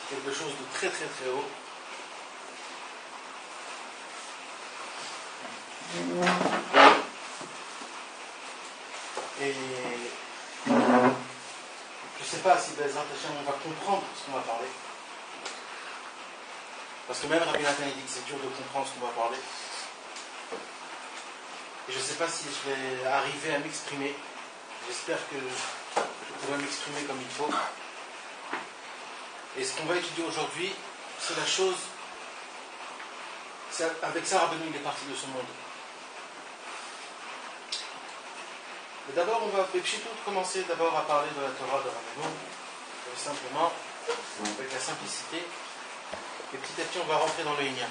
quelque chose de très très très haut. Et je ne sais pas si Bezrat Hashem on va comprendre ce qu'on va parler. Parce que même Rabbi Nathan dit que c'est dur de comprendre ce qu'on va parler. Et je ne sais pas si je vais arriver à m'exprimer. J'espère que je pourrai m'exprimer comme il faut. Et ce qu'on va étudier aujourd'hui, c'est la chose. Avec ça, Rabbeinu, il est parti de ce monde. Mais d'abord, on va commencer d'abord à parler de la Torah de Rabbeinu, simplement, avec la simplicité. Et petit à petit, on va rentrer dans le Inyan.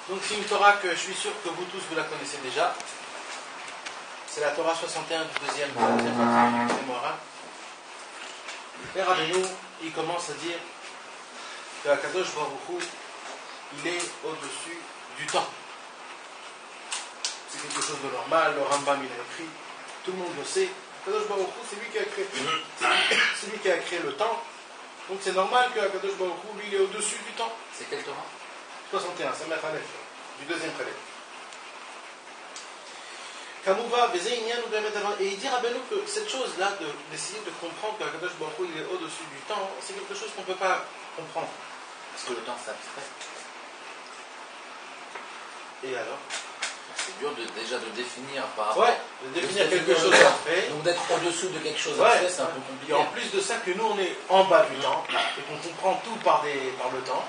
Donc, c'est une Torah que je suis sûr que vous tous, vous la connaissez déjà. C'est la Torah 61 du deuxième partie du Moharan. Et Rabbeinu, il commence à dire que Akadosh Baruch Hu, il est au-dessus du temps. C'est quelque chose de normal, le Rambam, il a écrit, tout le monde le sait. Akadosh Baruch Hu, c'est lui qui a créé le temps. Donc c'est normal que Akadosh Baruch Hu, lui, il est au-dessus du temps. C'est quel Torah? 61, c'est Maître Aleph, du deuxième Khaled. Kamouva, et il dit Rabbeinu que cette chose-là, d'essayer de comprendre que Akadosh Baruch Hu, il est au-dessus du temps, c'est quelque chose qu'on ne peut pas comprendre. Parce que le temps, c'est abstrait. Et alors? C'est dur déjà de définir par rapport. Ouais, de définir quelque chose d'abstrait. Donc d'être au-dessous de quelque chose d'abstrait, c'est un peu compliqué. Et en plus de ça, que nous on est en bas du temps et qu'on comprend tout par le temps.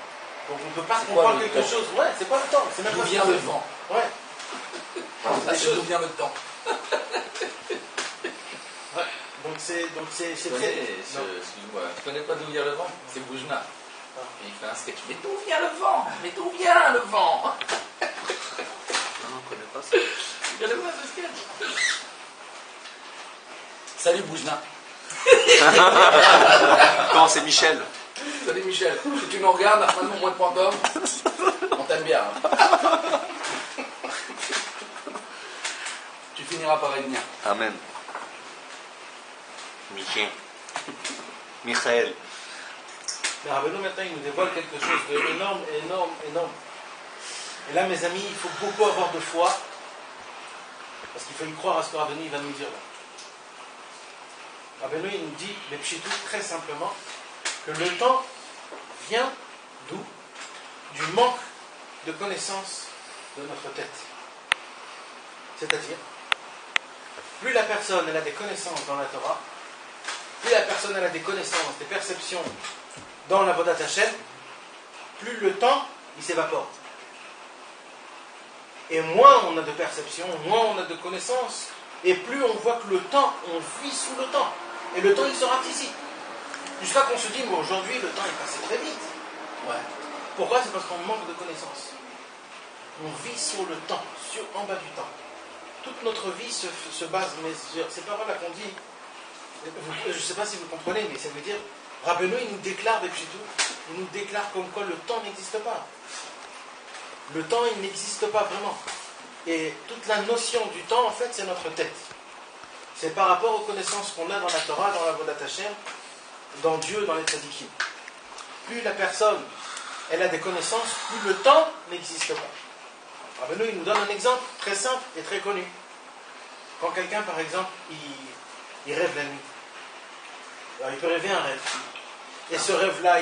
Donc on ne peut pas comprendre quelque chose. Ouais, c'est pas le temps. C'est même d'où pas vient le vent. Ouais. Ça, c'est d'où vient le temps. Ouais. Donc c'est excuse-moi, tu connais pas d'où vient le vent? C'est Boujna. Et il fait un sketch. Mais d'où vient le vent? Mais d'où vient le vent? Non, on ne connaît pas ça. Tu connais pas ce sketch? Salut Boujna. Non, c'est Michel. Salut Michel. Si tu nous regardes, armandemont.com, on t'aime bien. Hein. Tu finiras par revenir. Amen. Michael. Mais Rabbeinu maintenant il nous dévoile quelque chose d'énorme, énorme, énorme. Et là mes amis, il faut beaucoup avoir de foi, parce qu'il faut y croire à ce que Rabbeinu il va nous dire là. Rabbeinu il nous dit, les pchitou, très simplement, que le temps vient d'où? Du manque de connaissance de notre tête. C'est-à-dire, plus la personne elle a des connaissances dans la Torah, plus la personne elle a des connaissances, des perceptions dans la Vodat Hashem, plus le temps il s'évapore. Et moins on a de perception, moins on a de connaissances, et plus on voit que le temps, on vit sous le temps. Et le temps il se rapetit. Jusqu'à qu'on se dit, mais aujourd'hui le temps est passé très vite. Ouais. Pourquoi? C'est parce qu'on manque de connaissances. On vit sur le temps, en bas du temps. Toute notre vie se base, mais ces paroles-là qu'on dit, je ne sais pas si vous comprenez, mais ça veut dire, Rabbeinu, il nous déclare depuis tout, il nous déclare comme quoi le temps n'existe pas. Le temps, il n'existe pas vraiment. Et toute la notion du temps, en fait, c'est notre tête. C'est par rapport aux connaissances qu'on a dans la Torah, dans la Vodat Hashem, dans Dieu, dans les tzadikim. Plus la personne, elle a des connaissances, plus le temps n'existe pas. Rabbeinu, il nous donne un exemple très simple et très connu. Quand quelqu'un, par exemple, il rêve la nuit. Alors, il peut rêver un rêve. Et ce rêve-là,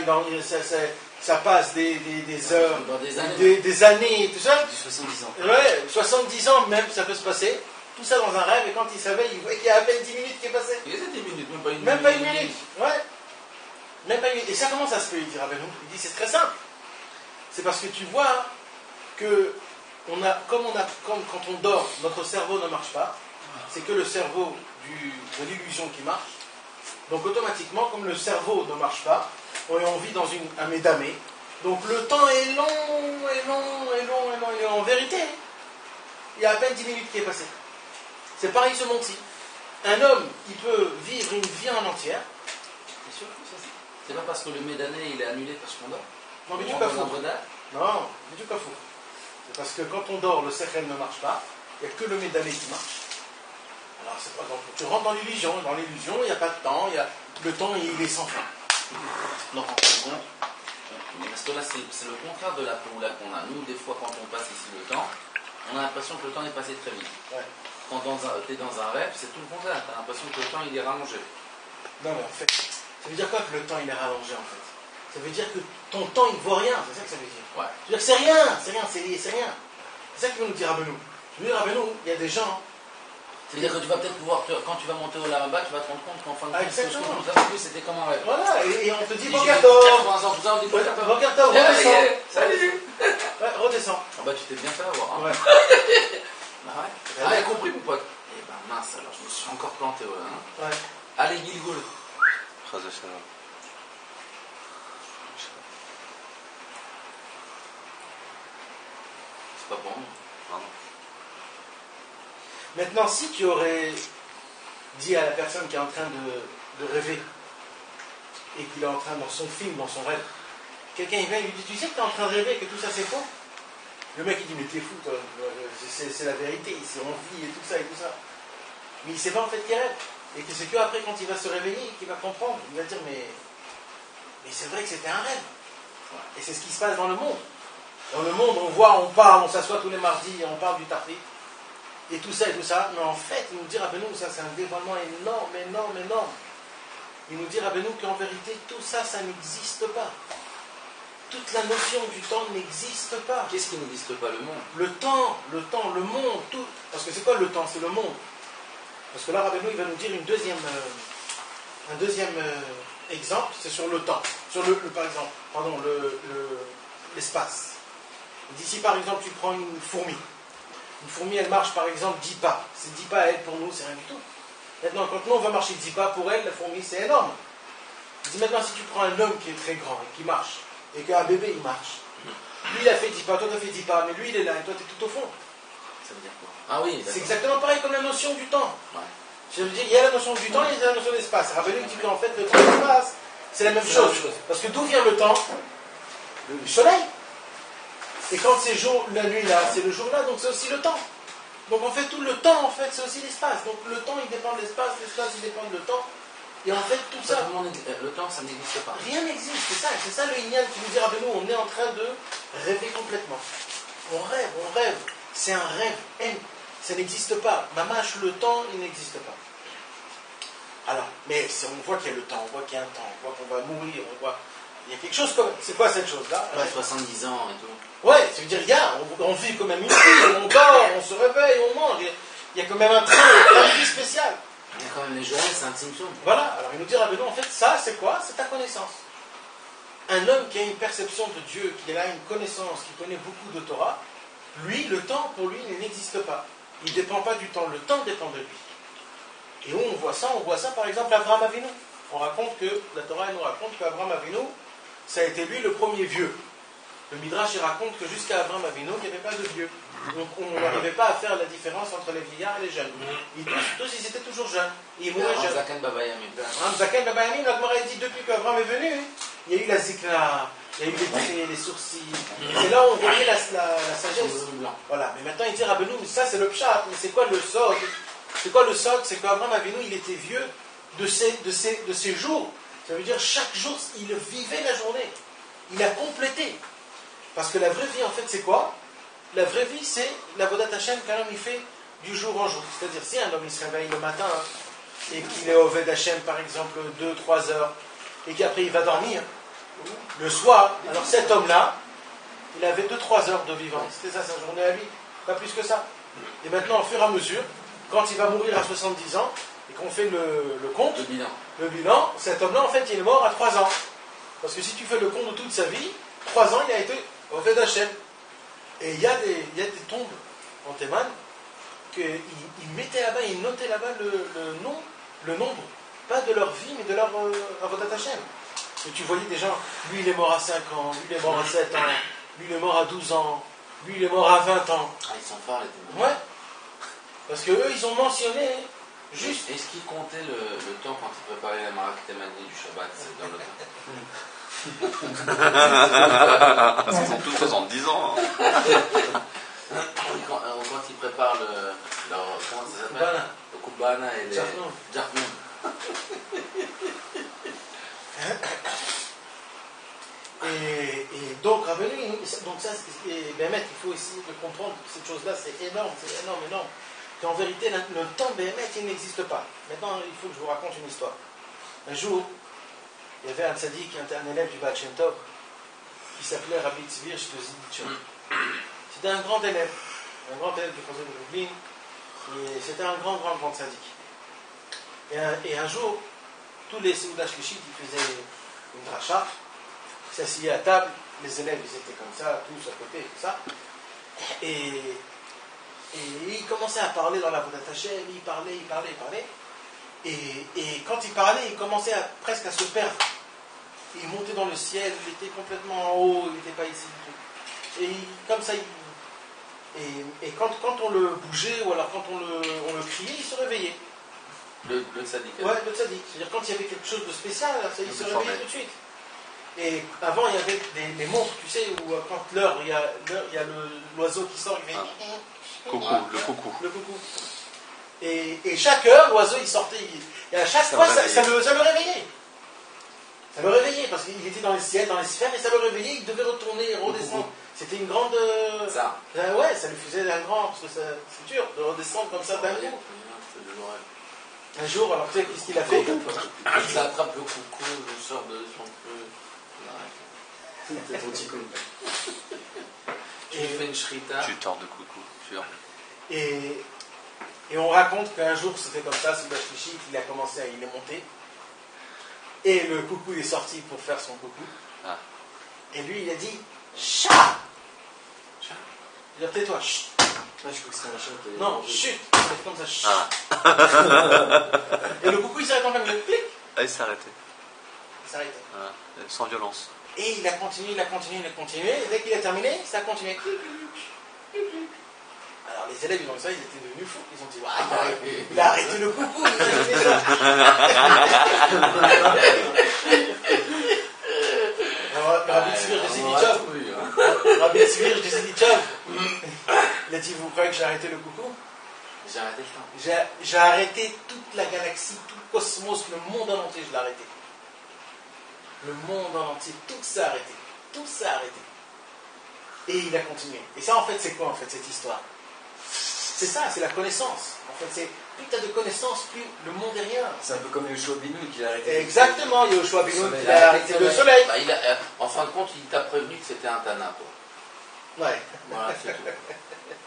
ça passe des heures, des années, tout ça. 70 ans. Ouais, 70 ans même, ça peut se passer. Tout ça dans un rêve, et quand il s'éveille, il voit qu'il y a à peine 10 minutes qui est passé. Il y a 10 minutes, même pas une minute. Même pas une minute, ouais. Même pas une minute. Et ça, comment ça se fait, il dit Rabbeinu? Il dit, c'est très simple. C'est parce que tu vois que, quand on dort, notre cerveau ne marche pas. C'est que le cerveau de l'illusion qui marche. Donc automatiquement, comme le cerveau ne marche pas, on vit dans un médamé. Donc le temps est long, et long, et long, et long. Et en vérité, il y a à peine 10 minutes qui est passé. C'est pareil ce monde-ci. Un homme, il peut vivre une vie en entière. C'est sûr que c'est pas parce que le médané il est annulé parce qu'on dort. Non, mais du cas fou. Non, mais du cas fou. C'est parce que quand on dort, le sechel ne marche pas. Il n'y a que le médané qui marche. Alors c'est pas donc, tu rentres dans l'illusion. Dans l'illusion, il n'y a pas de temps. Le temps, il est sans fin. Laurent, c'est bon. Parce que là, c'est le contraire de la poula qu'on a. Nous, des fois, quand on passe ici le temps, on a l'impression que le temps est passé très vite. Ouais. Quand tu es dans un rêve, c'est tout le contraire. Tu as l'impression que le temps, il est rallongé. Non, mais en fait, ça veut dire quoi que le temps, il est rallongé, en fait? Ça veut dire que ton temps, il ne vaut rien. C'est ça que ça veut dire. Ouais. Ça veut dire que c'est rien, c'est rien, c'est rien. C'est ça qu'il veut nous dire Rabbeinu. Il veut dire Rabbeinu, il y a des gens... C'est-à-dire que tu vas peut-être pouvoir, quand tu vas monter au là-bas, tu vas te rendre compte qu'en fin de compte, exactement. tout ça, c'était comme un rêve. Voilà, et on te dit, J'ai Bokertov, 80 ans, tout ça, on dit Bokertov. Bokertov, Ça redescends. y est, salut. Ouais, redescends. Ah bah tu t'es bien fait avoir. Hein. Ouais. Bah ouais. Ah, j'ai compris, mon pote. Eh ben mince, alors je me suis encore planté. Hein. Ouais. Allez, Gilgoul. C'est pas pour moi. Maintenant, si tu aurais dit à la personne qui est en train de rêver et qu'il est en train, dans son film, dans son rêve, quelqu'un il vient et lui dit, tu sais que tu es en train de rêver, que tout ça c'est faux? Le mec il dit, mais t'es fou, toi. C'est la vérité, ici on vit et tout ça et tout ça. Mais il sait pas en fait qu'il rêve. Et que c'est que après quand il va se réveiller qu'il va comprendre. Il va dire, mais c'est vrai que c'était un rêve. Et c'est ce qui se passe dans le monde. Dans le monde, on voit, on parle, on s'assoit tous les mardis, on parle du tarif. Et tout ça, mais en fait, il nous dit Rabbeinu, ça c'est un dévoilement énorme, énorme, énorme. Il nous dit Rabbeinu qu'en vérité, tout ça, ça n'existe pas. Toute la notion du temps n'existe pas. Qu'est-ce qui n'existe pas? Le monde. Le temps, le monde, tout. Parce que c'est quoi le temps? C'est le monde. Parce que là, Rabbeinu, il va nous dire un deuxième exemple, c'est sur le temps. Sur par exemple, pardon, l'espace. D'ici, par exemple, tu prends une fourmi. Une fourmi, elle marche par exemple 10 pas. C'est 10 pas, elle, pour nous, c'est rien du tout. Maintenant, quand nous, on va marcher 10 pas, pour elle, la fourmi, c'est énorme. Je dis maintenant, si tu prends un homme qui est très grand et qui marche, et qu'un bébé, il marche, lui, il a fait 10 pas, toi, tu as fait 10 pas, mais lui, il est là, et toi, tu es tout au fond. Ça veut dire quoi? Ah oui, c'est exactement pareil comme la notion du temps. Ouais. Je veux dire, il y a la notion du temps et il y a la notion d'espace. Rappelez-vous dit qu'en fait, le temps et l'espace, c'est la même chose. Parce que d'où vient le temps? Du soleil. Et quand c'est jour, la nuit là, c'est le jour là, donc c'est aussi le temps. Donc en fait, tout le temps, en fait, c'est aussi l'espace. Donc le temps, il dépend de l'espace, l'espace, il dépend de le temps. Et en fait, tout ça... Le temps, ça n'existe pas. Rien n'existe, c'est ça le Inyan qui nous dit, Rabbeinu, on est en train de rêver complètement. On rêve. C'est un rêve, ça n'existe pas. Mamache, le temps, il n'existe pas. Alors, mais on voit qu'il y a le temps, on voit qu'il y a un temps, on voit qu'on va mourir, on voit... Il y a quelque chose comme... C'est quoi cette chose-là? Ouais, 70 ans et tout. Ouais, ça veut dire, on vit quand même une vie, on dort, on se réveille, on mange. Il y a quand même un train de vie spécial. Il y a quand même les journées, c'est un timsum. Voilà, alors il nous dit, Rabbeinu, en fait, ça, c'est quoi? C'est ta connaissance. Un homme qui a une perception de Dieu, qui a une connaissance, qui connaît beaucoup de Torah, lui, le temps, pour lui, il n'existe pas. Il ne dépend pas du temps, le temps dépend de lui. Et où on voit ça par exemple, Abraham Avinu. On raconte que, la Torah elle nous raconte qu'Abraham Avinu, ça a été lui le premier vieux. Le Midrash il raconte que jusqu'à Abraham Avinu, il n'y avait pas de vieux. Donc on n'arrivait pas à faire la différence entre les vieillards et les jeunes. Tous ils étaient toujours jeunes. Et ils mouraient jeunes. Zaken Baba Yamin. Zaken Baba Yamin, la Gemara dit depuis qu'Abraham est venu, il y a eu la zikna, il y a eu les traits, les sourcils. C'est là où on voyait la sagesse. Voilà. Mais maintenant il dit Rabbeinu, ça c'est le pshat, mais c'est quoi le sod? C'est quoi le sod? C'est qu'Abraham Avinu, il était vieux de ses jours. Ça veut dire chaque jour, il vivait la journée. Il a complété. Parce que la vraie vie, en fait, c'est quoi? La vraie vie, c'est la Vodat Hashem qu'un homme il fait du jour en jour. C'est-à-dire, si un homme il se réveille le matin et qu'il est au Ved Hashem, par exemple, 2-3 heures, et qu'après il va dormir, le soir, alors cet homme-là, il avait 2-3 heures de vivant. C'était ça sa journée à lui, pas plus que ça. Et maintenant, au fur et à mesure, quand il va mourir à 70 ans, et qu'on fait le compte, le bilan, cet homme-là, en fait, il est mort à 3 ans. Parce que si tu fais le compte de toute sa vie, 3 ans, il a été au Ved Hashem. Et il y a des tombes en Théman qu'ils mettaient là-bas, ils notaient là-bas le nombre, pas de leur vie, mais de leur Avodat Hashem. Et tu voyais des gens, lui il est mort à 5 ans, lui il est mort à 7 ans, lui il est mort à 12 ans, lui il est mort à 20 ans. Ah, ils sont forts les témoins. Ouais. Parce que eux, ils ont mentionné juste. Est-ce qu'ils comptaient le temps quand ils préparaient la Marak Témani du Shabbat? C'est dans le temps. Ils ont tous 70 ans. Quand ils préparent leur. Comment ça s'appelle? Le Kubana et les. Jarnoum. Et Rabbeinu, donc ça, et Béhémet, il faut essayer de comprendre que cette chose-là, c'est énorme, énorme. Qu'en vérité, le temps Béhémet, il n'existe pas. Maintenant, il faut que je vous raconte une histoire. Un jour, il y avait un tzaddik, un élève du Baal Shem Tov, qui s'appelait Rabbi Tzvi Hirsch de Ziditchon. C'était un grand élève du Chosé de Lublin, et c'était un grand tzaddik. Et un jour, tous les Seouda Shlichit, ils faisaient une dracha, ils s'asseyaient à table, les élèves, ils étaient comme ça, tous à côté, tout ça, et ils commençaient à parler dans la Vodat Hashem, ils parlaient, et quand ils parlaient, ils commençaient presque à se perdre. Il montait dans le ciel, il était complètement en haut, il n'était pas ici du tout. Et comme ça, et quand on le bougeait, ou alors quand on le criait, il se réveillait. Le tzaddik. Ouais, le tzaddik. C'est-à-dire quand il y avait quelque chose de spécial, il se réveillait tout de suite. Et avant, il y avait des montres, tu sais, où quand l'heure, il y a l'oiseau qui sort, il fait... Le coucou. Et chaque heure, l'oiseau, il sortait. Et à chaque fois, ça le réveillait. Ça le réveillait, parce qu'il était dans les ciels, dans les sphères, et ça le réveillait, il devait retourner et redescendre. C'était une grande... Ça. Ouais, ça lui faisait un grand... Parce que c'est dur de redescendre comme ça d'un coup. Un jour, alors tu sais, qu'est-ce qu'il a fait? Il attrape le coucou, il sort de son feu. C'est ton petit coup. Tu fais une shrita. Tu tords de coucou, sûr. Et on raconte qu'un jour, c'était comme ça, Souda Shlichit, il est monté. Et le coucou est sorti pour faire son coucou. Ah. Et lui, il a dit chat. Il a dit tais-toi, chut. Je crois que c'était un chat. Non, chut. C'est comme ça, chut. Et le coucou, il s'arrête en plein milieu. Clic. Ah, il s'est arrêté. Il s'arrête. Ah, sans violence. Et il a continué. Et dès qu'il a terminé, ça a continué. Alors les élèves, ils ont vu ça, ils étaient devenus fous. Ils ont dit il a arrêté le coucou. Il a fait ça. Rabbi Tzvi Hirsch de Ziditchov, il a dit, vous croyez que j'ai arrêté le coucou? J'ai arrêté le temps. J'ai arrêté toute la galaxie, tout le cosmos, le monde en entier, je l'ai arrêté. Le monde en entier, tout s'est arrêté. Tout s'est arrêté. Et il a continué. Et ça, en fait, c'est quoi, en fait, cette histoire? C'est ça, c'est la connaissance. En fait, c'est plus tu as de connaissances, plus le monde est rien. C'est un peu comme Yoshua Binoui qui a arrêté. Exactement, Yoshua Binoui qui a arrêté le soleil. En fin de compte, il t'a prévenu que c'était un Tana, quoi. Ouais. Voilà, c'est tout.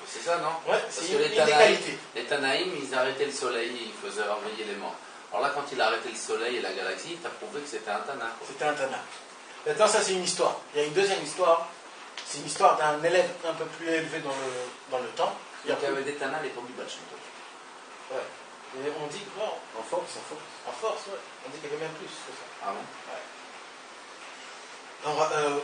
C'est ça, non? Ouais, Parce c'est que une qualité. les Tanaïm, ils arrêtaient le soleil et ils faisaient réveiller les morts. Alors là, quand il a arrêté le soleil et la galaxie, il t'a prouvé que c'était un Tana, quoi. C'était un Tana. Maintenant, ça, c'est une histoire. Il y a une deuxième histoire. C'est une histoire d'un élève un peu plus élevé dans le temps. Il y avait des Tana à l'époque du Baal Shem Tov. Ouais. Et on dit que, bon, En force. en force, ouais. On dit qu'il y avait même plus que ça. Ah bon? Ouais.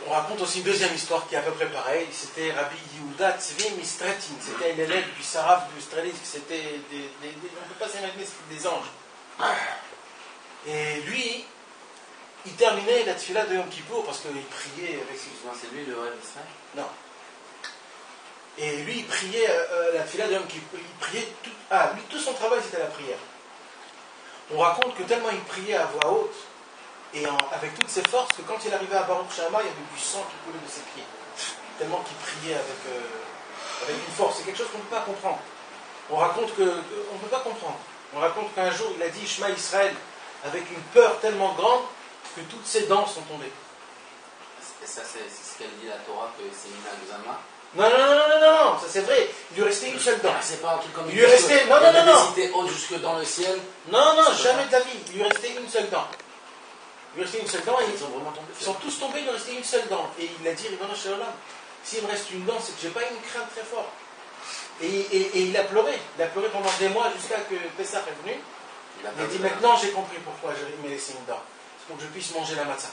On raconte aussi une deuxième histoire qui est à peu près pareille. C'était Rabbi Yehuda Tzvi Mistratin. C'était un élève du Saraf du Strelitzk. C'était on ne peut pas s'imaginer, c'était des anges. Et lui, il terminait la tefila de Yom Kippour parce qu'il priait avec ses... C'est lui le rêve d'Israël? Non. Et lui, il priait la tefila de Yom Kippour. Il priait tout son travail, c'était la prière. On raconte que tellement il priait à voix haute et avec toutes ses forces que quand il arrivait à Baruch Shama, il y avait du sang qui coulait de ses pieds. Tellement qu'il priait avec une force. C'est quelque chose qu'on ne peut pas comprendre. On raconte qu'on ne peut pas comprendre. On raconte qu'un jour, il a dit Shema Israël avec une peur tellement grande que toutes ses dents sont tombées. Et ça, c'est ce qu'elle dit la Torah, que c'est une Agzama. Non, ça c'est vrai. Il lui restait une seule dent. C'est pas un truc comme il lui restait. Non. Des cités hautes jusque dans le ciel. Non, jamais de la vie. Il lui restait une seule dent. Il lui restait une seule dent et ils ont vraiment tombé. Ils sont tous tombés, il lui restait une seule dent. Et il a dit Ribbono Shel Olam, s'il me reste une dent, c'est que j'ai pas une crainte très forte. Et il a pleuré. Il a pleuré pendant des mois jusqu'à que Pessah est venu. Il a dit maintenant j'ai compris pourquoi il m'a laissé une dent. C'est pour que je puisse manger la matzah.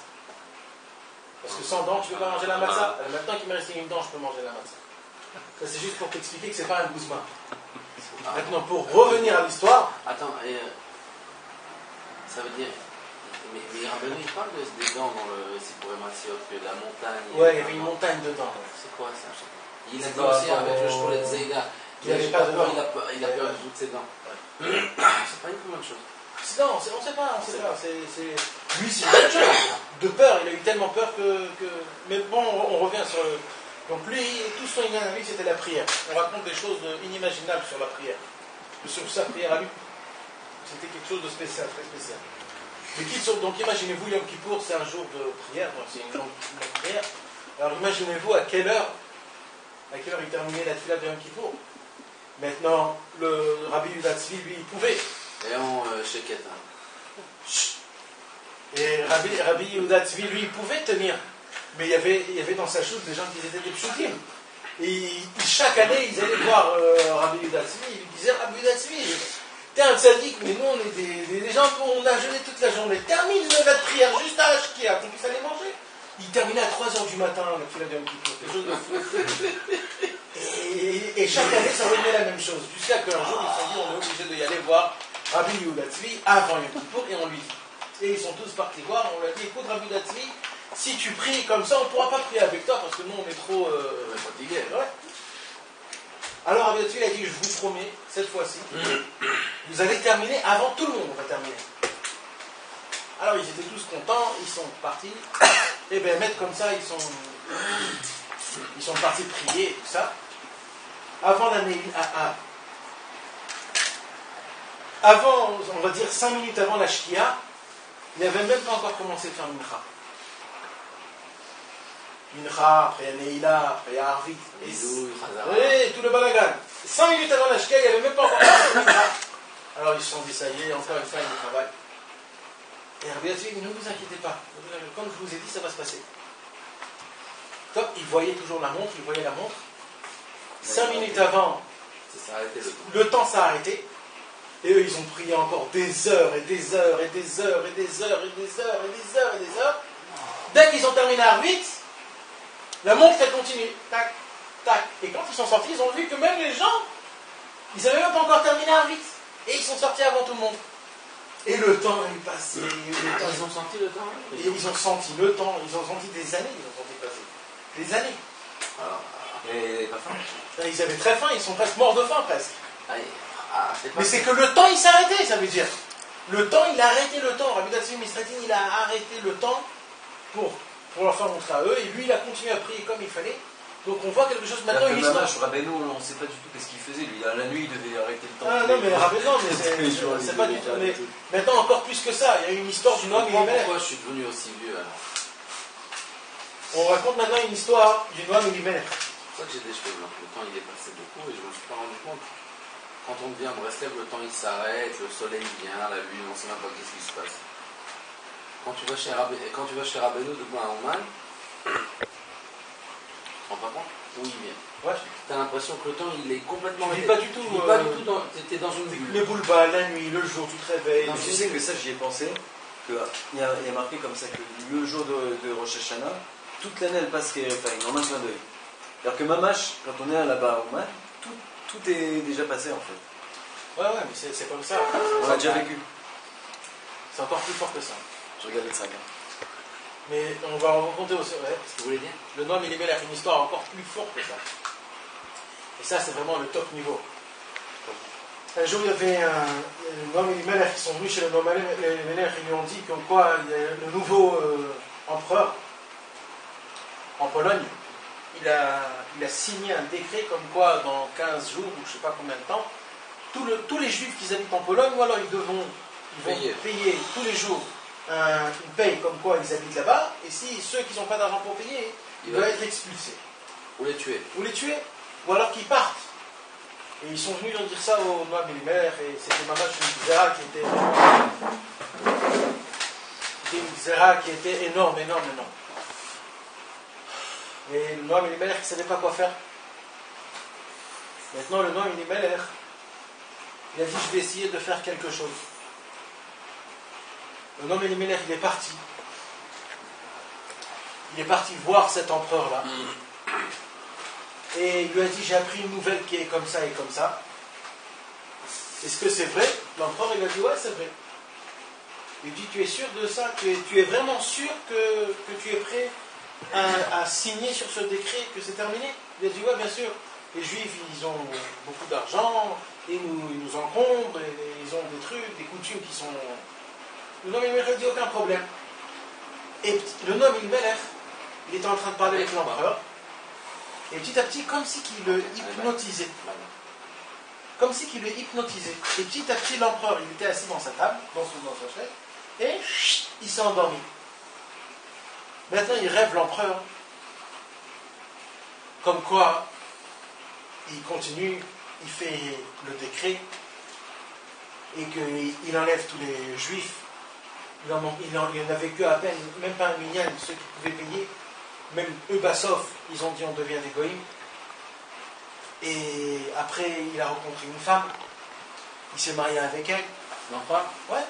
Parce que sans dents, tu ne peux pas manger la matzah. Alors maintenant qu'il m'est resté une dent, je peux manger la matzah. Ça c'est juste pour t'expliquer que c'est pas un gouzma. Maintenant, pour revenir à l'histoire. Attends, ça veut dire. Mais Rabbeinu, il parle des dents dans le Sipurei Matsiot, que la montagne. Ouais, il y avait une montagne dedans. C'est quoi ça? Il a dit aussi avec le Shkolet Zeida. Il n'avait pas de dents. Il a perdu toutes ses dents. C'est pas une bonne chose. Non, on ne sait pas. Lui, c'est une bonne chose. De peur, il a eu tellement peur Mais bon, on revient sur le... Donc lui, tout son lien à lui, c'était la prière. On raconte des choses inimaginables sur la prière. Sur sa prière à lui, c'était quelque chose de spécial, très spécial. Mais donc imaginez-vous, Yom Kippour, c'est un jour de prière, donc c'est une longue prière. Alors imaginez-vous à quelle heure il terminait la tefila de Yom Kippour. Maintenant, le Rabbi Yehuda Tzvi, lui, il pouvait. Et on checkette. Et Rabbi Yehuda Tzvi, lui, il pouvait tenir. Mais il y avait dans sa choute des gens qui étaient des pshutim. Et chaque année, ils allaient voir Rabbi Yehuda Tzvi, ils lui disaient, Rabbi Yehuda Tzvi, t'es un tzaddik, mais nous, on est des gens, on a jeûné toute la journée. Termine notre prière juste à Ashkia, qu'on puisse aller manger. Il terminait à 3h du matin, la tefila de Yom Kippour, quelque chose de fou. Et chaque année, ça revenait la même chose. Jusqu'à qu'un jour, ils se sont dit, on est obligé d'y aller voir Rabbi Yehuda Tzvi avant Yom Kippour, et on lui dit. Et ils sont tous partis voir, on lui a dit, écoute Rabbi Yehuda Tzvi, si tu pries comme ça, on ne pourra pas prier avec toi, parce que nous, on est trop fatigués. Ouais. Alors Rabbi Yehuda Tzvi a dit, je vous promets, cette fois-ci, vous allez terminer avant tout le monde, on va terminer. Alors ils étaient tous contents, ils sont partis, et bien mettre comme ça, ils sont partis prier et tout ça. Avant l'année, avant, on va dire 5 minutes avant la Shkia, il n'avait même pas encore commencé de faire Mincha. Mincha, après il y a Neila, après il y a Arvit, et tout le balagan. 5 minutes avant la Shkia, il n'avait même pas encore commencé de Mincha. Alors ils se sont dit, ça y est, encore une fois, il travaille. Et Rabbi Yehuda dit, ne vous inquiétez pas, comme je vous ai dit, ça va se passer. Comme il voyait toujours la montre, 5 minutes avant, le temps s'est arrêté, et eux ils ont prié encore des heures et des heures et des heures et des heures et des heures et des heures et des heures. Dès qu'ils ont terminé à 8, la montre elle continue, tac, tac. Et quand ils sont sortis, ils ont vu que même les gens, ils n'avaient même pas encore terminé à 8, et ils sont sortis avant tout le monde. Et le temps est passé. Ils ont senti le temps. Et ils ont senti le temps, ils ont senti des années, ils ont senti passer. Des années. Alors, et pas faim. Ils avaient très faim, ils sont presque morts de faim presque. Mais c'est que le temps il s'est arrêté, ça veut dire. Le temps, il a arrêté le temps. Rabbi Tzvi Misratin, il a arrêté le temps pour leur faire montrer à eux, et lui il a continué à prier comme il fallait. Donc on voit quelque chose maintenant, une histoire. Rabbeinu, on ne sait pas du tout qu'est-ce qu'il faisait. Lui, la nuit, il devait arrêter le temps. Ah non, mais Rabbeinu, c'est pas du tout. Mais maintenant, encore plus que ça, il y a une histoire d'une homme et pourquoi je suis devenu aussi vieux alors? On raconte maintenant une histoire d'une homme et mère. C'est pour ça que j'ai des cheveux blancs. Le temps il est passé beaucoup et je me suis pas rendu compte. Quand on vient de Breslev, le temps il s'arrête, le soleil vient, la lune, on ne sait même pas qu'est-ce qui se passe. Quand tu vas chez Rabbeinu de moi à Oman, tu te rends pas compte où il vient. Ouais. Tu as l'impression que le temps il est complètement. Tu vis pas du tout. Tu es dans une bulle. Les boules-balles, la nuit, le jour, tu te réveilles. Tu sais que ça, j'y ai pensé. Il y a marqué comme ça que le jour de Rosh Hashanah, toute l'année elle passe en un clin d'œil. Alors que Mamash, quand on est là-bas à Oman, tout est déjà passé en fait. Ouais, mais c'est comme ça. On l'a déjà vécu. C'est encore plus fort que ça. Je regardais ça. Mais on va en raconter aussi. Ouais. Ce que vous voulez dire? Le Noam Elimelech a une histoire encore plus forte que ça. Et ça, c'est vraiment le top niveau. Un jour, il y avait un Noam Elimelech qui sont venus chez le Noam Elimelech et lui ont dit comme quoi il y a le nouveau empereur en Pologne. Il a signé un décret comme quoi dans 15 jours ou je ne sais pas combien de temps, tous les juifs qui habitent en Pologne, ou alors ils vont payer tous les jours une paye comme quoi ils habitent là-bas, et si ceux qui n'ont pas d'argent pour payer, ils doivent être expulsés. Ou les tuer. Ou alors qu'ils partent. Et ils sont venus leur dire ça au Noam Elimelech, et c'était Mamash une Xéra qui était énorme. Et le Noam Elimelech ne savait pas quoi faire. Maintenant, le Noam Elimelech, il a dit, je vais essayer de faire quelque chose. Le Noam Elimelech, il est parti. Il est parti voir cet empereur-là. Et il lui a dit, j'ai appris une nouvelle qui est comme ça et comme ça. Est-ce que c'est vrai? L'empereur, il a dit, ouais, c'est vrai. Il dit, tu es sûr de ça? Tu es vraiment sûr que tu es prêt à signer sur ce décret que c'est terminé? Il a dit, ouais, bien sûr. Les Juifs, ils ont beaucoup d'argent, et ils nous encombrent, et ils ont des trucs, des coutumes qui sont... Le Noam Elimelech a dit, aucun problème. Et le nom Ilmelech, il était en train de parler avec l'empereur. Et petit à petit, comme si qu'il le hypnotisait. Comme si qu'il le hypnotisait. Et petit à petit, l'empereur, il était assis dans sa table, dans sa chaise, et il s'est endormi. Maintenant, il rêve l'empereur. Comme quoi, il continue, il fait le décret, et qu'il enlève tous les juifs. Il en avait que à peine, même pas un minyan, ceux qui pouvaient payer. Même eux, Bassov, ils ont dit on devient des goïms. Et après, il a rencontré une femme. Il s'est marié avec elle. L'empereur ? Ouais.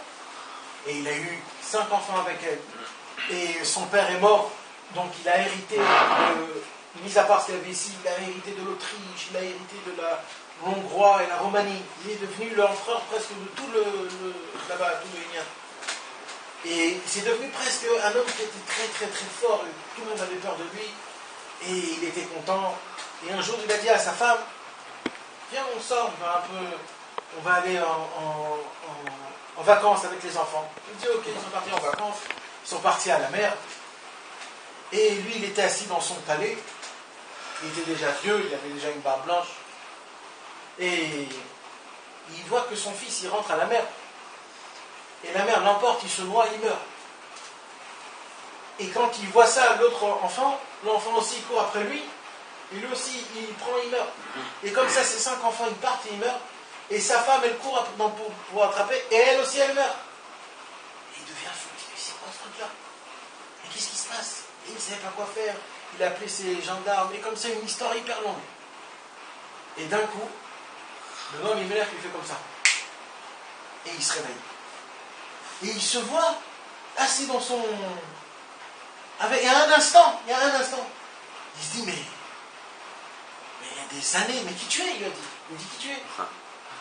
Et il a eu 5 enfants avec elle. Et son père est mort. Donc il a hérité, mis à part ce qu'il avait ici, il a hérité de l'Autriche, il a hérité de la Hongrois et la Roumanie. Il est devenu l'empereur presque de tout là-bas, tout le Hénien. Et c'est devenu presque un homme qui était très très très fort, tout le monde avait peur de lui, et il était content. Et un jour il a dit à sa femme, viens on sort, on va aller en vacances avec les enfants. Il dit ok, ils sont partis en vacances, ils sont partis à la mer, et lui il était assis dans son palais, il était déjà vieux, il avait déjà une barbe blanche, et il voit que son fils il rentre à la mer. Et la mère l'emporte, il se noie, il meurt. Et quand il voit ça, l'autre enfant, l'enfant aussi il court après lui, et lui aussi il prend, il meurt. Et comme ça, ces 5 enfants, ils partent et ils meurent. Et sa femme, elle court pour attraper, et elle aussi, elle meurt. Et il devient fou, il dit, mais c'est quoi ce truc-là? Et qu'est-ce qui se passe? Et il ne savait pas quoi faire. Il a appelé ses gendarmes, et comme ça, une histoire hyper longue. Et d'un coup, le homme, il m'énerve, il fait comme ça. Et il se réveille. Et il se voit assis dans son... Il y a un instant, il se dit, mais il y a des années, mais qui tu es? Il lui a dit. Il me dit, qui tu es?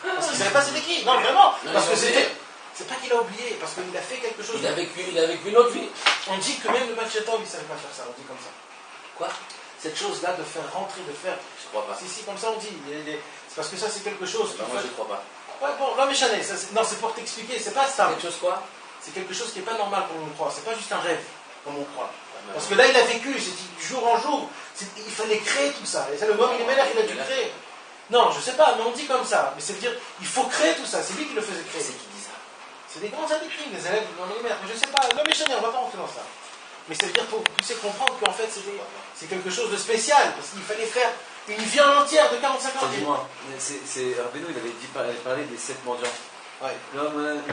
Parce qu'il ne savait pas c'était qui. Non, vraiment. Parce que c'est pas qu'il a oublié, parce qu'il a fait quelque chose. Il a vécu une autre vie. On dit que même le Machetov, il ne savait pas faire ça. On dit comme ça. Quoi? Cette chose-là de faire rentrer, de faire... Je crois pas. Si, comme ça on dit. C'est parce que ça, c'est quelque chose... Moi, je crois pas. Ouais, bon, non, mais Chané, non, c'est pour t'expliquer, c'est pas ça. Quelque chose quoi? C'est quelque chose qui n'est pas normal comme on croit. C'est pas juste un rêve, comme on croit. Parce que là, il a vécu, j'ai dit, du jour en jour, il fallait créer tout ça. Et ça, le moment il est malade, il a dû créer. Non, je sais pas, mais on dit comme ça. Mais c'est veut dire, il faut créer tout ça. C'est lui qui le faisait créer. C'est qui dit ça? C'est des grands adéquines, les élèves de l'Unimer. Mais je sais pas, non, mais Chané, on va pas rentrer dans ça. Mais ça veut dire pour que vous puissiez comprendre qu'en fait, c'est quelque chose de spécial. Parce qu'il fallait faire une vie entière de 45 ans. Dis-moi, Rabbeinu, il avait parlé des 7 mendiants. Ouais. Le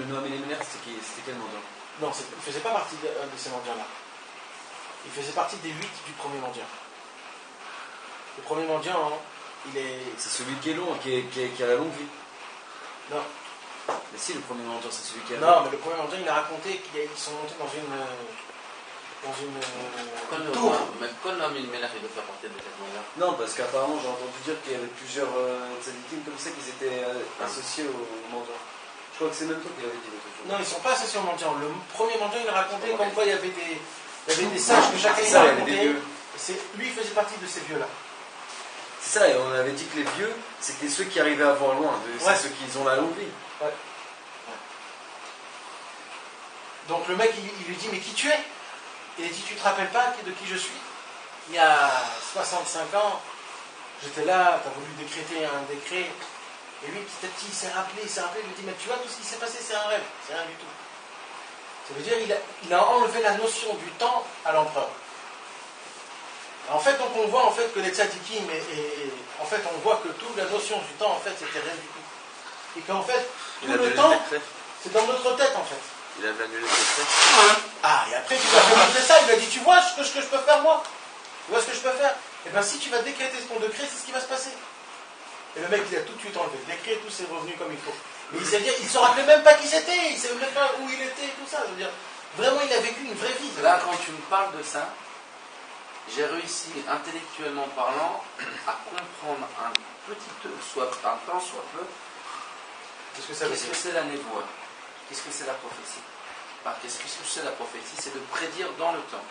Noam Elimelech, c'était quel mendiant? Non, il ne faisait pas partie de ces mendiants-là. Il faisait partie des 8 du premier mendiant. Le premier mendiant, hein, il est... C'est celui qui est long, qui a la longue vie. Non. Mais si, le premier mendiant, c'est celui qui a la Non, longue vie. mais le premier mendiant, il a raconté qu'ils sont montés dans une Tour. Même quand l'homme il mélange, il doit faire partie de cette manière. Non, parce qu'apparemment, j'ai entendu dire qu'il y avait plusieurs tzadikim comme ça qui étaient associés aux mendiants. Je crois que c'est même toi qui l'avais dit. Non, ils ne sont pas associés aux mendiants. Le premier mendiant, il a raconté comme quoi il y avait des sages que chacun il a raconté. Lui, il faisait partie de ces vieux-là. C'est ça, et on avait dit que les vieux, c'était ceux qui arrivaient à voir loin, c'est ceux qui ont la longue vie. Ouais. Donc le mec, il lui dit, mais qui tu es? Il dit, tu te rappelles pas de qui je suis? Il y a 65 ans, j'étais là, tu as voulu décréter un décret. Et lui, petit à petit, il s'est rappelé, il lui dit, mais tu vois, tout ce qui s'est passé, c'est un rêve, c'est rien du tout. Ça veut dire il a enlevé la notion du temps à l'empereur. En fait, donc on voit en fait que les tzadikim, en fait, on voit que toute la notion du temps, en fait, c'était rien du tout. Et qu'en fait, tout le temps, c'est dans notre tête, en fait. Il avait annulé le décret. Ah, et après, tu vas faire ça, il lui a dit, tu vois ce que je peux faire, moi? Tu vois ce que je peux faire? Eh bien, si tu vas décréter ton décret, c'est ce qui va se passer. Et le mec, il a tout de suite enlevé le décret, tout c'est revenu comme il faut. Mais il ne se rappelait même pas qui c'était, il ne savait même pas où il était, tout ça. Je veux dire, vraiment, il a vécu une vraie vie. Là, quand tu me parles de ça, j'ai réussi, intellectuellement parlant, à comprendre un petit peu, un tant soit peu, qu'est-ce que c'est la névoie, qu'est-ce que c'est la prophétie. Qu'est-ce que c'est la prophétie? C'est de prédire dans le temps.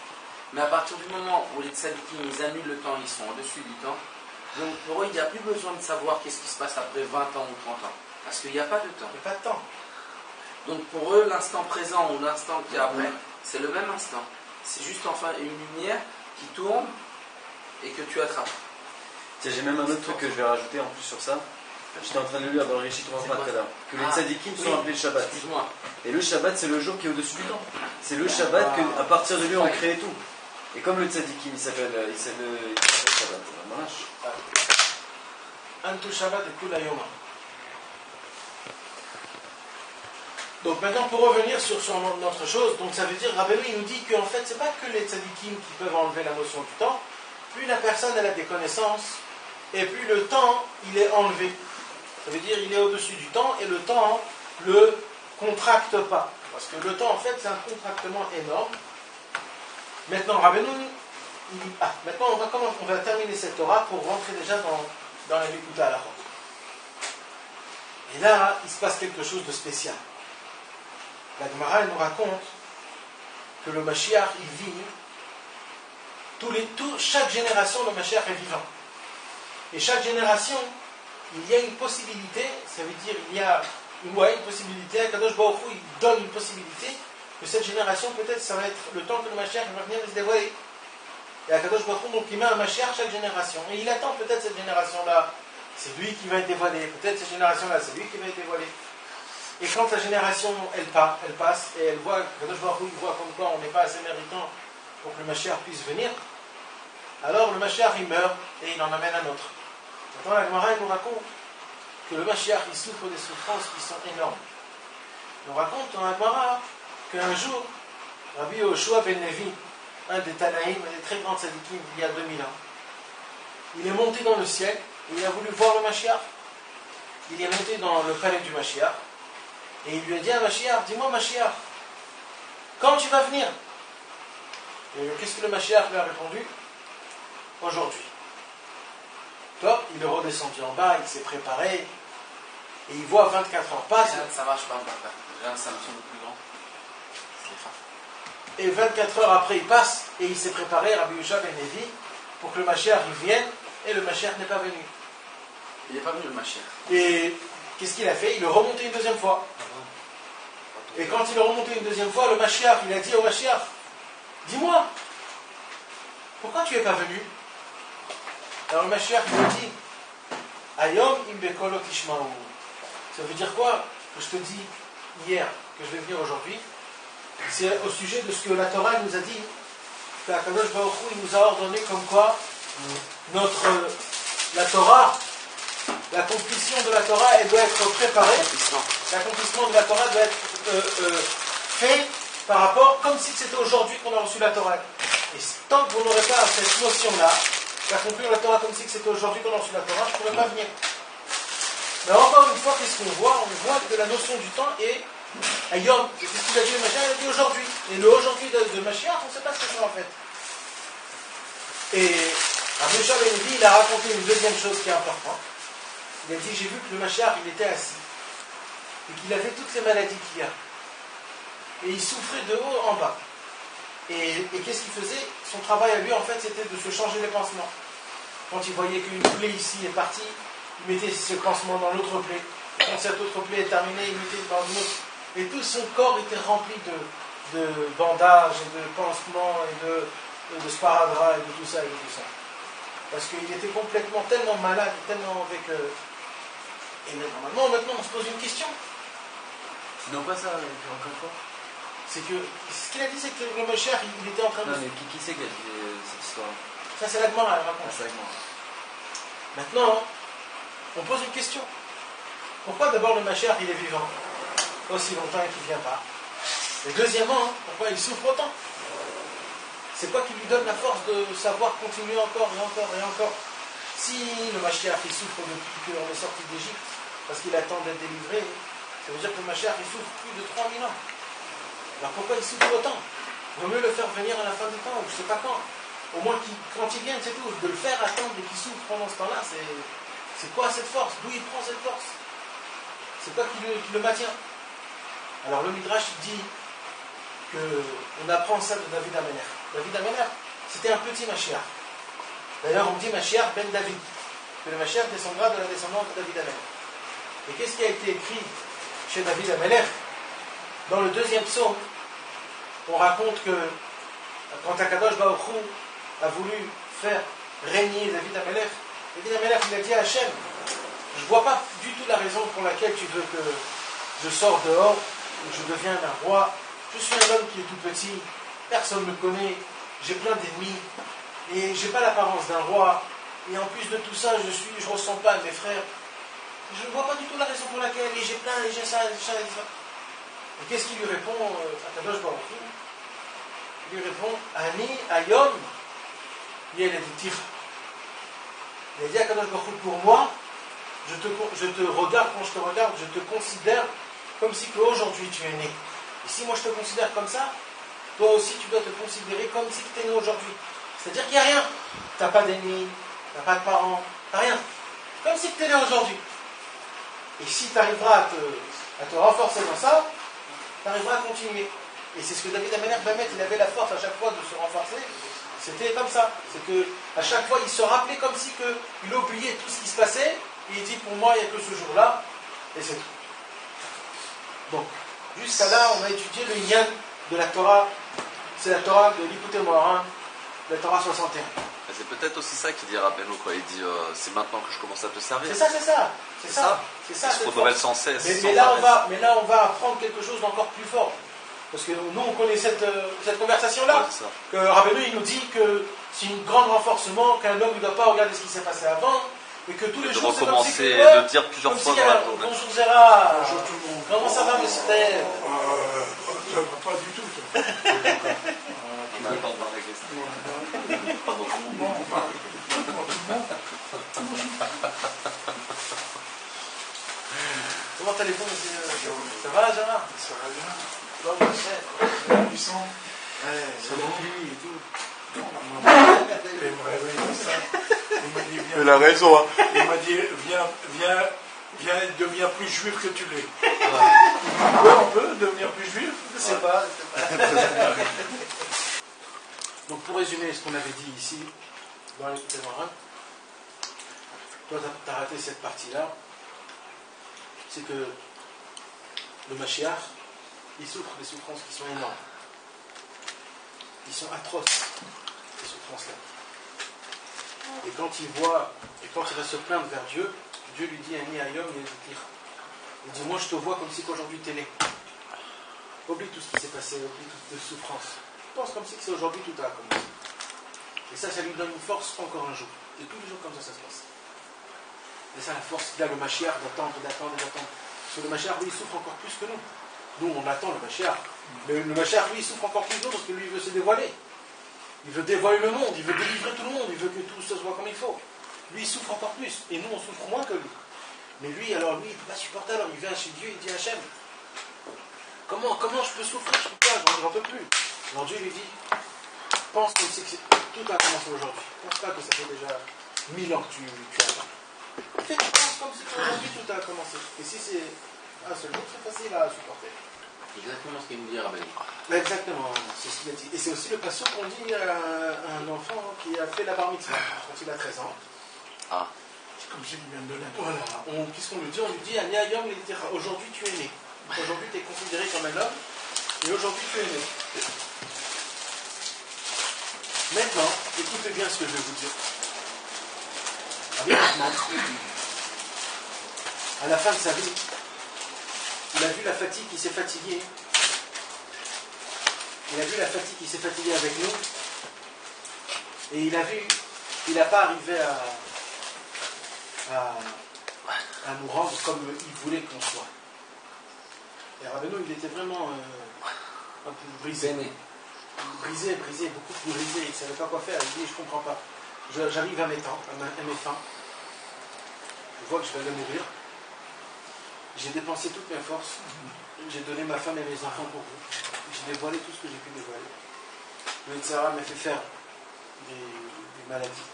Mais à partir du moment où les tzadikim, ils annulent le temps, ils sont au-dessus du temps, donc pour eux, il n'y a plus besoin de savoir qu'est-ce qui se passe après 20 ans ou 30 ans. Parce qu'il n'y a pas de temps. Il n'y a pas de temps. Donc pour eux, l'instant présent ou l'instant qui est après, c'est le même instant. c'est juste enfin une lumière qui tourne et que tu attrapes. Tiens, j'ai même un autre truc que je vais rajouter en plus sur ça. J'étais en train de le lire dans le Réchit Transmat tout à l'heure. Que les tzadikim sont appelés le Shabbat. Excuse-moi. Et le Shabbat, c'est le jour qui est au-dessus du temps. C'est le Shabbat qu'à partir de lui, on crée tout. Et comme le tzadikim, il s'appelle Shabbat. Antu Shabbat et Kula Yoma. Donc maintenant, pour revenir sur notre chose, donc ça veut dire, Rabbeinu il nous dit qu'en fait, c'est pas que les tzadikim qui peuvent enlever la notion du temps. Plus la personne elle a des connaissances, et plus le temps il est enlevé. Ça veut dire il est au-dessus du temps, et le temps le contracte pas. Parce que le temps en fait c'est un contractement énorme. Maintenant, Rabbeinu, maintenant on va terminer cette Torah pour rentrer déjà dans la Likuta à la route. Et là, il se passe quelque chose de spécial. La Gemara elle nous raconte que le Mashiach il vit. Chaque génération, le Mashiach est vivant. Et chaque génération, il y a une possibilité, ça veut dire il y a une possibilité, Kadosh Baruch Hu, il donne une possibilité que cette génération, peut-être, ça va être le temps que le Mashiach va venir se dévoiler. Et Kadosh Baruch Hu, donc il met un Mashiach chaque génération. Et il attend peut-être cette génération-là, c'est lui qui va être dévoilé. Peut-être cette génération-là, c'est lui qui va être dévoilé. Et quand la génération, elle passe, et elle voit, Kadosh Baruch Hu, il voit comme quoi on n'est pas assez méritant pour que le Mashiach puisse venir, alors le Mashiach il meurt et il en amène un autre. Maintenant la Gemara nous raconte que le Mashiach il souffre des souffrances qui sont énormes. On raconte dans la Gemara qu'un jour, Rabbi Yoshua ben Levi, un des Tanaïm, un des très grands tzadikim il y a 2000 ans, il est monté dans le ciel et il a voulu voir le Mashiach. Il est monté dans le palais du Mashiach et il lui a dit à Mashiach, dis-moi Mashiach, quand tu vas venir? Et qu'est-ce que le Mashiach lui a répondu? Aujourd'hui. Top, il est redescendu en bas, il s'est préparé, et il voit 24 heures passer. Ça marche pas, j'ai un Samsung plus grand. Et 24 heures après, il passe, et il s'est préparé, Rabbi Yoshua ben Levi, pour que le Mashiach il vienne, et le Mashiach n'est pas venu. Il n'est pas venu le Mashiach. Et qu'est-ce qu'il a fait? Il est remonté une deuxième fois. Et quand il est remonté une deuxième fois, le Mashiach, il a dit au Mashiach, dis-moi, pourquoi tu n'es pas venu? Alors le Mashiach lui dit, Ayom imbekolo tishmaou. Ça veut dire quoi? Que je te dis hier, que je vais venir aujourd'hui, c'est au sujet de ce que la Torah nous a dit, que Kadosh Baruch Hu, il nous a ordonné comme quoi la Torah, l'accomplissement de la Torah, elle doit être préparée. L'accomplissement de la Torah doit être fait par rapport, comme si c'était aujourd'hui qu'on a reçu la Torah. Et tant que vous n'aurez pas cette notion-là, d'accomplir la Torah comme si c'était aujourd'hui qu'on a reçu la Torah, je ne pourrais pas venir. Mais encore une fois, qu'est-ce qu'on voit? On voit que la notion du temps est Ayom. C'est ce qu'il a dit le Mashiach, il a dit aujourd'hui. Et le aujourd'hui de Mashiach, on ne sait pas ce que c'est en fait. Et Rabbi Yoshua ben Levi, il a raconté une deuxième chose qui est importante. Il a dit, j'ai vu que le Mashiach, il était assis. Et qu'il avait toutes les maladies qu'il y a. Et il souffrait de haut en bas. Et qu'est-ce qu'il faisait? Son travail à lui, en fait, c'était de se changer les pansements. Quand il voyait qu'une plaie ici est partie, il mettait ce pansement dans l'autre plaie. Quand cette autre plaie est terminée, il mettait dans une autre. Et tout son corps était rempli de bandages, et de pansements, et de sparadrap, et de tout ça, et de tout ça. Parce qu'il était complètement, tellement malade, tellement avec... Et normalement, maintenant, on se pose une question. Non, pas ça, encore une fois. C'est que, ce qu'il a dit, c'est que le Mashiach, il était en train de... Non, mais qui c'est qui a dit cette histoire? Ça, c'est la Gemara, elle raconte. C'est la Gemara. Maintenant, on pose une question. Pourquoi d'abord le Mashiach, il est vivant aussi longtemps et qu'il ne vient pas? Et deuxièmement, pourquoi il souffre autant? C'est quoi qui lui donne la force de savoir continuer encore et encore et encore? Si le Mashiach, il souffre depuis qu'on est sorti d'Égypte, parce qu'il attend d'être délivré, ça veut dire que le Mashiach, il souffre plus de 3000 ans. Alors pourquoi il souffre autant? Il vaut mieux le faire venir à la fin du temps, ou je ne sais pas quand. Au moins, quand il vient, c'est tout. De le faire attendre et qu'il souffre pendant ce temps-là, c'est quoi cette force? D'où il prend cette force? C'est quoi qui le maintient? Alors le Midrash dit qu'on apprend ça de David Améler. David Améler, c'était un petit Mashiach. D'ailleurs, on dit Mashiach ben David, que le Mashiach descendra de la descendance de David Améler. Et qu'est-ce qui a été écrit chez David Améler? Dans le deuxième psaume, on raconte que Quand Akadosh Baruch Hu a voulu faire régner David Amelech, David Amelech il a dit à Hachem, je ne vois pas du tout la raison pour laquelle tu veux que je sors dehors, que je devienne un roi. Je suis un homme qui est tout petit, personne ne me connaît, j'ai plein d'ennemis, et j'ai pas l'apparence d'un roi, et en plus de tout ça, je ressens pas mes frères. Je ne vois pas du tout la raison pour laquelle, et j'ai plein, et j'ai ça, et ça, et ça. Et qu'est-ce qu'il lui répond à Kadosh Baruch Hu? Il lui répond, Ani Ayom Yeledutir. Il a dit à Kadosh Baruch Hu, pour moi, je te regarde, quand je te regarde, je te considère comme si qu'aujourd'hui tu es né. Et si moi je te considère comme ça, toi aussi tu dois te considérer comme si tu es né aujourd'hui. C'est-à-dire qu'il n'y a rien. Tu n'as pas d'ennemis, tu n'as pas de parents, tu n'as rien. Comme si tu es né aujourd'hui. Et si tu arriveras à te renforcer dans ça, tu arriveras à continuer. Et c'est ce que David Amelech, il avait la force à chaque fois de se renforcer. C'était comme ça. C'est que à chaque fois, il se rappelait comme si il oubliait tout ce qui se passait. Et il dit, pour moi, il n'y a que ce jour-là. Et c'est tout. Donc, jusqu'à là, on a étudié le Yan de la Torah. C'est la Torah de l'Ikouté Moharan, la Torah 61. C'est peut-être aussi ça qu'il dit Rabbeinu, quoi. Il dit c'est maintenant que je commence à te servir. C'est ça. C'est ça. Il se renouvelle sans cesse. Mais là, on va apprendre quelque chose d'encore plus fort. Parce que nous, on connaît cette conversation-là. Ouais, que Rabbeinu, il nous dit que c'est un grand renforcement, qu'un homme ne doit pas regarder ce qui s'est passé avant. Et que tous les jours, c'est comme si de le dire plusieurs fois dans la journée. Bonjour Zéra. Bonjour tout le monde. Comment ça va, monsieur Taïeb? Ça va pas du tout. On attend de voir la question. Pardon. Comment allez-vous, monsieur? Ça va, Zéra? Ça va bien. Bon, monsieur. Ils sont. C'est la pluie et tout. Il m'a dit, Il a raison. Hein. Il m'a dit, viens, deviens plus juif que tu l'es. On peut devenir plus juif? Je ne sais pas. Donc pour résumer ce qu'on avait dit ici, dans les témoins, toi tu as raté cette partie-là, c'est que le Mashiach, il souffre des souffrances qui sont énormes. Ils sont atroces, ces souffrances-là. Et quand il va se plaindre vers Dieu, Dieu lui dit, Ani Ayom, il dit, moi je te vois comme si qu'aujourd'hui tu es né. Oublie tout ce qui s'est passé, oublie toutes tes souffrances. Pense comme si que c'est aujourd'hui tout a commencé. Et ça lui donne une force encore un jour. Et tous les jours comme ça se passe. Et ça la force qu'il a le Mashiach d'attendre. Parce que le Mashiach, lui, il souffre encore plus que nous. Nous, on attend le Mashiach. Mais le Mashiach, lui, il souffre encore plus que nous parce que lui, il veut se dévoiler. Il veut dévoiler le monde, il veut délivrer tout le monde, il veut que tout se soit comme il faut. Lui, il souffre encore plus. Et nous, on souffre moins que lui. Mais lui, il ne peut pas supporter. Alors, il vient chez Dieu, il dit à Hachem, comment je peux souffrir? Je ne peux pas, j'en peux plus. Alors Dieu lui dit, pense comme si tout a commencé aujourd'hui. Pense pas que ça fait déjà 1000 ans que tu attends. Pense comme si aujourd'hui tout a commencé. Et si c'est un seul jour, c'est facile à supporter. Exactement ce qu'il nous dit Rabbeinu. Exactement, c'est ce qu'il a dit. Et c'est aussi le passage qu'on dit à un enfant qui a fait la bar mitzvah quand il a 13 ans. Ah. C'est comme s'il vient de l'être. Voilà. Qu'est-ce qu'on lui dit? On lui dit, Ani Ayom, aujourd'hui tu es né. Aujourd'hui tu es considéré comme un homme. Et aujourd'hui tu es né. Maintenant, écoutez bien ce que je vais vous dire. Rabbi Nachman, à la fin de sa vie, il a vu la fatigue qui s'est fatiguée. Il a vu la fatigue qui s'est fatiguée avec nous. Et il a vu qu'il n'a pas arrivé à nous rendre comme il voulait qu'on soit. Et Rabbeinu, il était vraiment un peu brisé. Brisé, beaucoup plus brisé. Il ne savait pas quoi faire. Il dit, je ne comprends pas. J'arrive à mes fins. Je vois que je vais mourir. J'ai dépensé toutes mes forces. J'ai donné ma femme et mes enfants pour vous. J'ai dévoilé tout ce que j'ai pu dévoiler. Le Tzara m'a fait faire des maladies.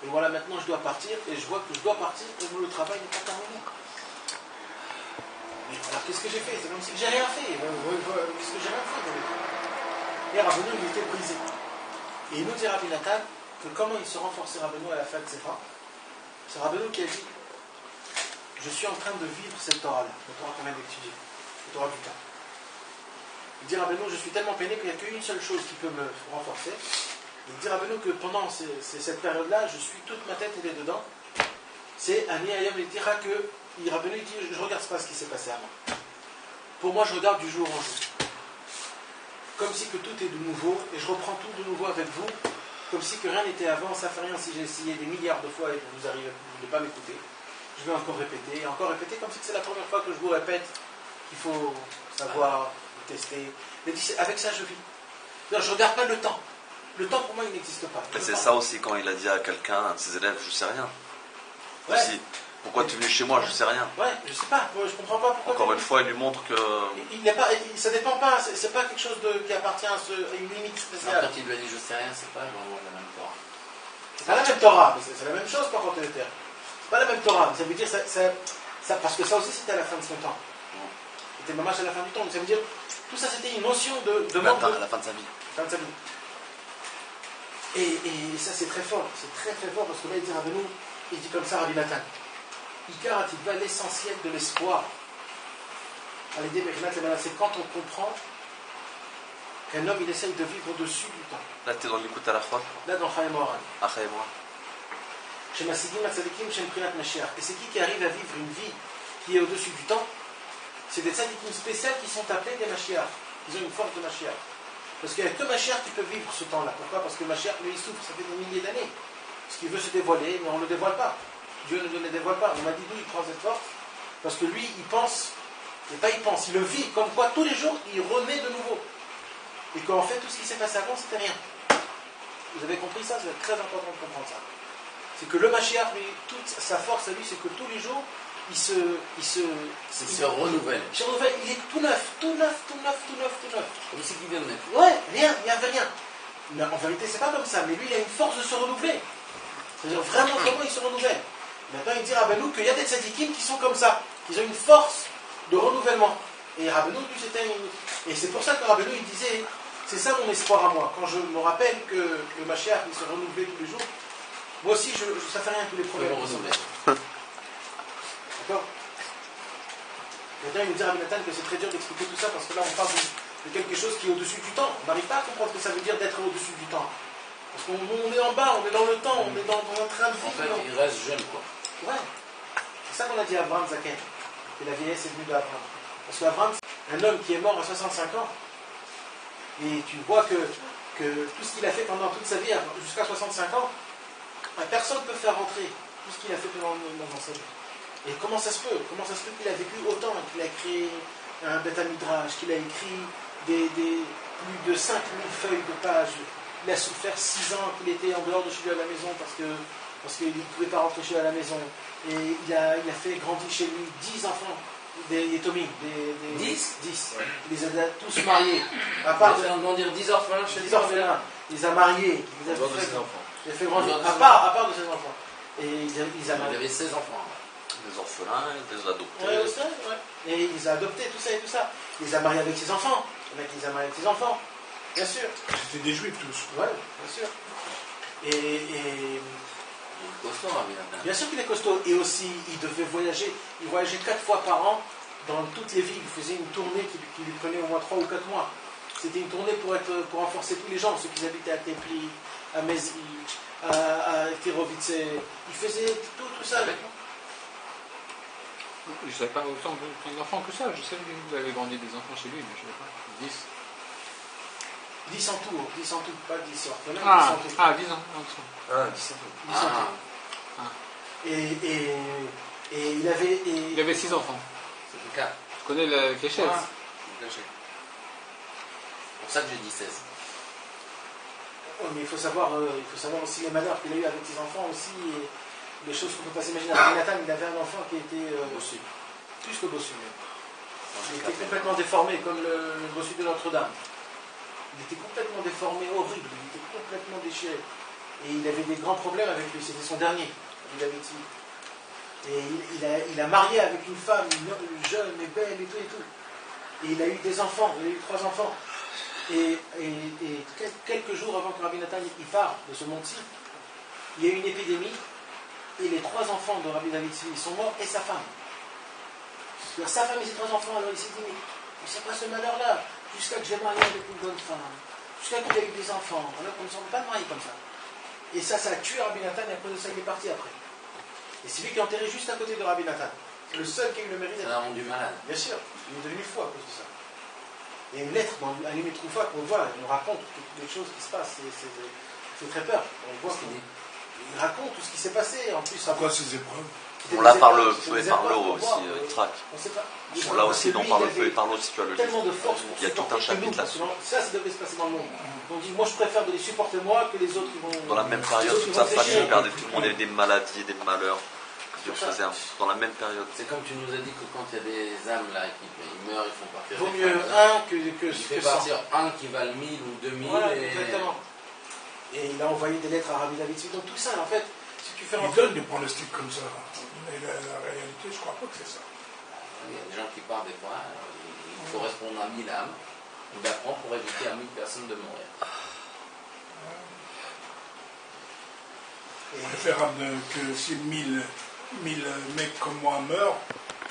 Et voilà, maintenant je dois partir. Et je vois que je dois partir et le travail n'est pas terminé. Mais alors qu'est-ce que j'ai fait? C'est comme si j'ai rien fait. Qu'est-ce que j'ai rien fait dans le temps? Et Rabbeinu, il était brisé. Et il nous dit Rabbi Nathan que comment il se renforçait Rabbeinu à la fin de ses fins. C'est Rabbeinu qui a dit, je suis en train de vivre cette Torah-là, la Torah qu'on vient d'étudier, la Torah du temps. Il dit Rabbeinu, je suis tellement peiné qu'il n'y a qu'une seule chose qui peut me renforcer. Il dit Rabbeinu que pendant cette période-là, je suis toute ma tête, elle est dedans. C'est Ani Ayam, il dira que Rabbeinu dit, je ne regarde pas ce qui s'est passé avant. Pour moi, je regarde du jour en jour. Comme si que tout est de nouveau, et je reprends tout de nouveau avec vous, comme si que rien n'était avant, ça fait rien si j'ai essayé des milliards de fois et que vous ne pas m'écouter. Je vais encore répéter, comme si c'est la première fois que je vous répète qu'il faut savoir, tester. Mais avec ça, je vis. Non, je ne regarde pas le temps. Le temps, pour moi, il n'existe pas. C'est ça aussi quand il a dit à quelqu'un, un de ses élèves, je sais rien. Ouais. Aussi, pourquoi tu es venu chez moi, je sais rien. Ouais, je sais pas, je comprends pas pourquoi. Encore une fois, il lui montre que. Ça dépend pas, c'est pas quelque chose qui appartient à une limite spéciale. Quand il lui a dit je sais rien, c'est pas vraiment la même Torah. C'est pas la même Torah, mais c'est la même chose par contre, c'est pas la même Torah, ça veut dire parce que ça aussi c'était à la fin de son temps. C'était mamash à la fin du temps, ça veut dire tout ça c'était une notion de manque à la fin de sa vie. Fin de sa vie. Et ça c'est très fort, c'est très très fort parce que là il dit Rabbeinu, il dit comme ça Rabbi Nathan. Ikar va l'essentiel de l'espoir. À l'idée c'est quand on comprend qu'un homme il essaye de vivre au-dessus du temps. Là tu es dans l'écoute à la fois. Là dans Chaim Moharan. Après moi. Chez Massidim Matzadikim, chez Mprinat Mashiach. Et c'est qui arrive à vivre une vie qui est au-dessus du temps? C'est des tzadikim spéciaux qui sont appelés des Mashiach. Ils ont une force de Mashiach. Parce qu'il n'y a que Mashiach qui peut vivre ce temps-là. Pourquoi? Parce que Mashiach, lui, il souffre, ça fait des milliers d'années. Parce qu'il veut se dévoiler, mais on ne le dévoile pas. Dieu ne le dévoile pas. On m'a dit d'où il prend cette force? Parce que lui, il pense, et pas il pense, il le vit, comme quoi tous les jours, il renaît de nouveau. Et qu'en fait, tout ce qui s'est passé avant, c'était rien. Vous avez compris ça? C'est très important de comprendre ça. C'est que le Mashiach, lui, toute sa force à lui, c'est que tous les jours, il se renouvelle. Il se renouvelle, il est tout neuf. Comme si il vient de naître. Ouais, rien, il n'y avait rien. Mais en vérité, c'est pas comme ça, mais lui, il a une force de se renouveler. C'est-à-dire, vraiment, comment il se renouvelle. Maintenant, il dit Rabbeinu qu'il y a des tzadikim qui sont comme ça, qui ont une force de renouvellement. Et Rabbeinu, lui, c'était une... Et c'est pour ça que Rabbeinu, il disait, c'est ça mon espoir à moi. Quand je me rappelle que le Mashiach, il se renouvelait tous les jours, moi aussi, ça fait rien tous les problèmes. D'accord? Maintenant, il nous dit Rabbi Nathan que c'est très dur d'expliquer tout ça parce que là, on parle de quelque chose qui est au-dessus du temps. On n'arrive pas à comprendre ce que ça veut dire d'être au-dessus du temps. Parce qu'on est en bas, on est dans le temps, on est dans un train de vie. En fait, il reste jeune, quoi. Ouais. C'est ça qu'on a dit à Abraham Zaken. Que la vieillesse est venue d'Abraham. Parce qu'Abraham, c'est un homme qui est mort à 65 ans. Et tu vois que tout ce qu'il a fait pendant toute sa vie, jusqu'à 65 ans, personne ne peut faire rentrer tout ce qu'il a fait pendant sa vie. Et comment ça se peut qu'il a vécu autant, qu'il a créé un Beth Midrash, qu'il a écrit plus de 5000 feuilles de pages. Il a souffert 6 ans qu'il était en dehors de chez lui à la maison parce qu'il ne pouvait pas rentrer chez lui à la maison. Et il a fait grandir chez lui 10 enfants, des Yétomim. 10 ouais. Il les a tous mariés. À part on dire 10 orphelins chez 10 orphelins. Il les a mariés. Il a fait grandir. À part de ses enfants. Et il avait 16 enfants. Des orphelins, il les a adoptés. Ouais, aussi, ouais. Et il les a adoptés, tout ça et tout ça. Il les a mariés avec ses enfants. Le mec, il les a mariés avec ses enfants. Bien sûr. C'était des juifs tous. Ouais, bien sûr. Et il est costaud, bien sûr qu'il est costaud. Et aussi, il devait voyager. Il voyageait 4 fois par an dans toutes les villes. Il faisait une tournée qui lui prenait au moins 3 ou 4 mois. C'était une tournée pour renforcer tous les gens, ceux qui habitaient à Tepli, à Mezi, à Tirovice. Il faisait tout ça. Je ne savais pas autant d'enfants que ça. Je sais que vous avez grandi des enfants chez lui, mais je ne savais pas. 10. 10 en tout, pas 10 orphelins, 10 en tout. 10 ans. 10 en tout. Et il avait... Il avait 6 enfants. C'est le cas. Tu connais le Kéchet? C'est pour ça que j'ai dit 16. Mais il faut savoir aussi les malheurs qu'il a eu avec ses enfants aussi, et les choses qu'on ne peut pas s'imaginer. Nathan, il avait un enfant qui était bossu. Plus que bossu. Il était complètement déformé, comme le bossu de Notre-Dame. Il était complètement déformé, horrible, il était complètement déchiré. Et il avait des grands problèmes avec lui, c'était son dernier, il avait dit. Et il a marié avec une femme jeune et belle et tout. Et il a eu des enfants, il a eu 3 enfants. Et quelques jours avant que Rabbi Nathan il part de ce monde-ci, il y a eu une épidémie, et les 3 enfants de Rabbi David Tzvi sont morts, et sa femme. Alors, sa femme et ses 3 enfants, alors il s'est dit, mais c'est quoi ce malheur-là? jusqu'à que j'ai marié avec une bonne femme, jusqu'à qu'il ait eu des enfants. Alors comme ça, on ne peut pas marier comme ça. Et ça a tué Rabbi Nathan et à cause de ça, il est parti après. Et c'est lui qui est enterré juste à côté de Rabbi Nathan. C'est le seul qui a eu le mérite d'être. Ça l'a rendu malade. Bien sûr, il est devenu fou à cause de ça. Il y a une lettre dans Alimé Troufa qu'on voit, il nous raconte toutes les choses qui se passent. C'est très peur. On voit qu'il raconte tout ce qui s'est passé. En plus, Pourquoi ces épreuves? On l'a par le feu et par l'eau aussi, Trac. On sait pas. On l'a aussi dans par le feu et par l'eau si tu as le tellement de livre. force pour Il y a tout un supporter chapitre nous, là-dessus. Ça devait se passer dans le monde. On dit, moi je préfère de les supporter moi que les autres qui vont. Dans la même période, toute sa famille perdait, tout le monde avait des maladies, des malheurs. Dieu faisait dans la même période. C'est comme tu nous as dit que quand il y a des âmes là qui meurent, ils font partir. Vaut mieux un que il fait 100. partir un qui valent 1000 ou 2000. Voilà, et... exactement. Et il a envoyé des lettres à Rabbi David. Donc tout ça, en fait, si tu fais Ils rentrer. donnent des pronostics comme ça. Mais la réalité, je crois pas que c'est ça. Il y a des gens qui partent des fois, ils correspondent à 1000 âmes. On apprend pour éviter à 1000 personnes de mourir. Préférable que si 1000 mecs comme moi meurent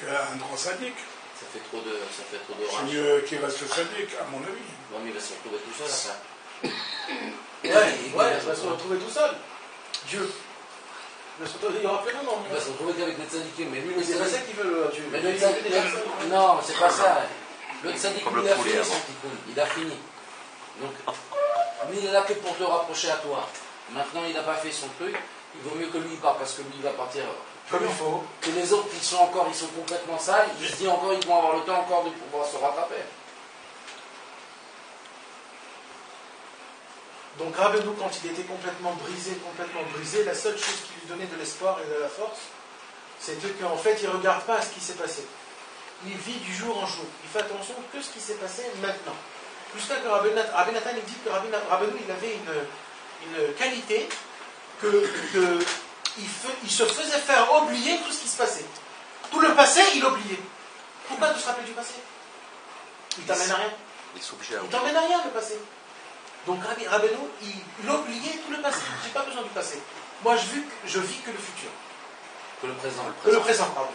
qu'un grand sadique. Ça fait trop de C'est rage. mieux qu'il reste sadique, à mon avis. Bon, mais il va se retrouver tout seul après. Ouais, il va se retrouver tout seul. Dieu. Il n'y aura plus rien dans le Il va monde. se retrouver qu'avec les tzadikim. Mais lui, le C'est pas ça tzadik. qu'il veut, Dieu. Mais le tzadik. Non, c'est pas ça. Le tzadik, Comme le il a poulet fini avant. son tikkun. Il a fini. Donc, lui, il est là que pour te rapprocher à toi. Maintenant, il n'a pas fait son truc. Il vaut mieux que lui il parte parce que lui, il va partir. Comme il faut. Que les autres, ils sont complètement sales. Il se dit encore, ils vont avoir le temps encore de pouvoir se rattraper. Donc Rabbeinu, quand il était complètement brisé, la seule chose qui lui donnait de l'espoir et de la force, c'était qu'en fait, il ne regarde pas à ce qui s'est passé. Il vit du jour en jour. Il fait attention que ce qui s'est passé maintenant. Jusqu'à que Rabbi Nathan il dit que Rabbeinu, il avait une qualité il se faisait faire oublier tout ce qui se passait. Tout le passé, il oubliait. Pourquoi te se rappeler du passé? Il t'amène à rien. Il t'emmène à rien, le passé. Donc Rabbeinu, il oubliait tout le passé. J'ai pas besoin du passé. Moi, je vis que le futur. Que le présent. Que le présent, pardon.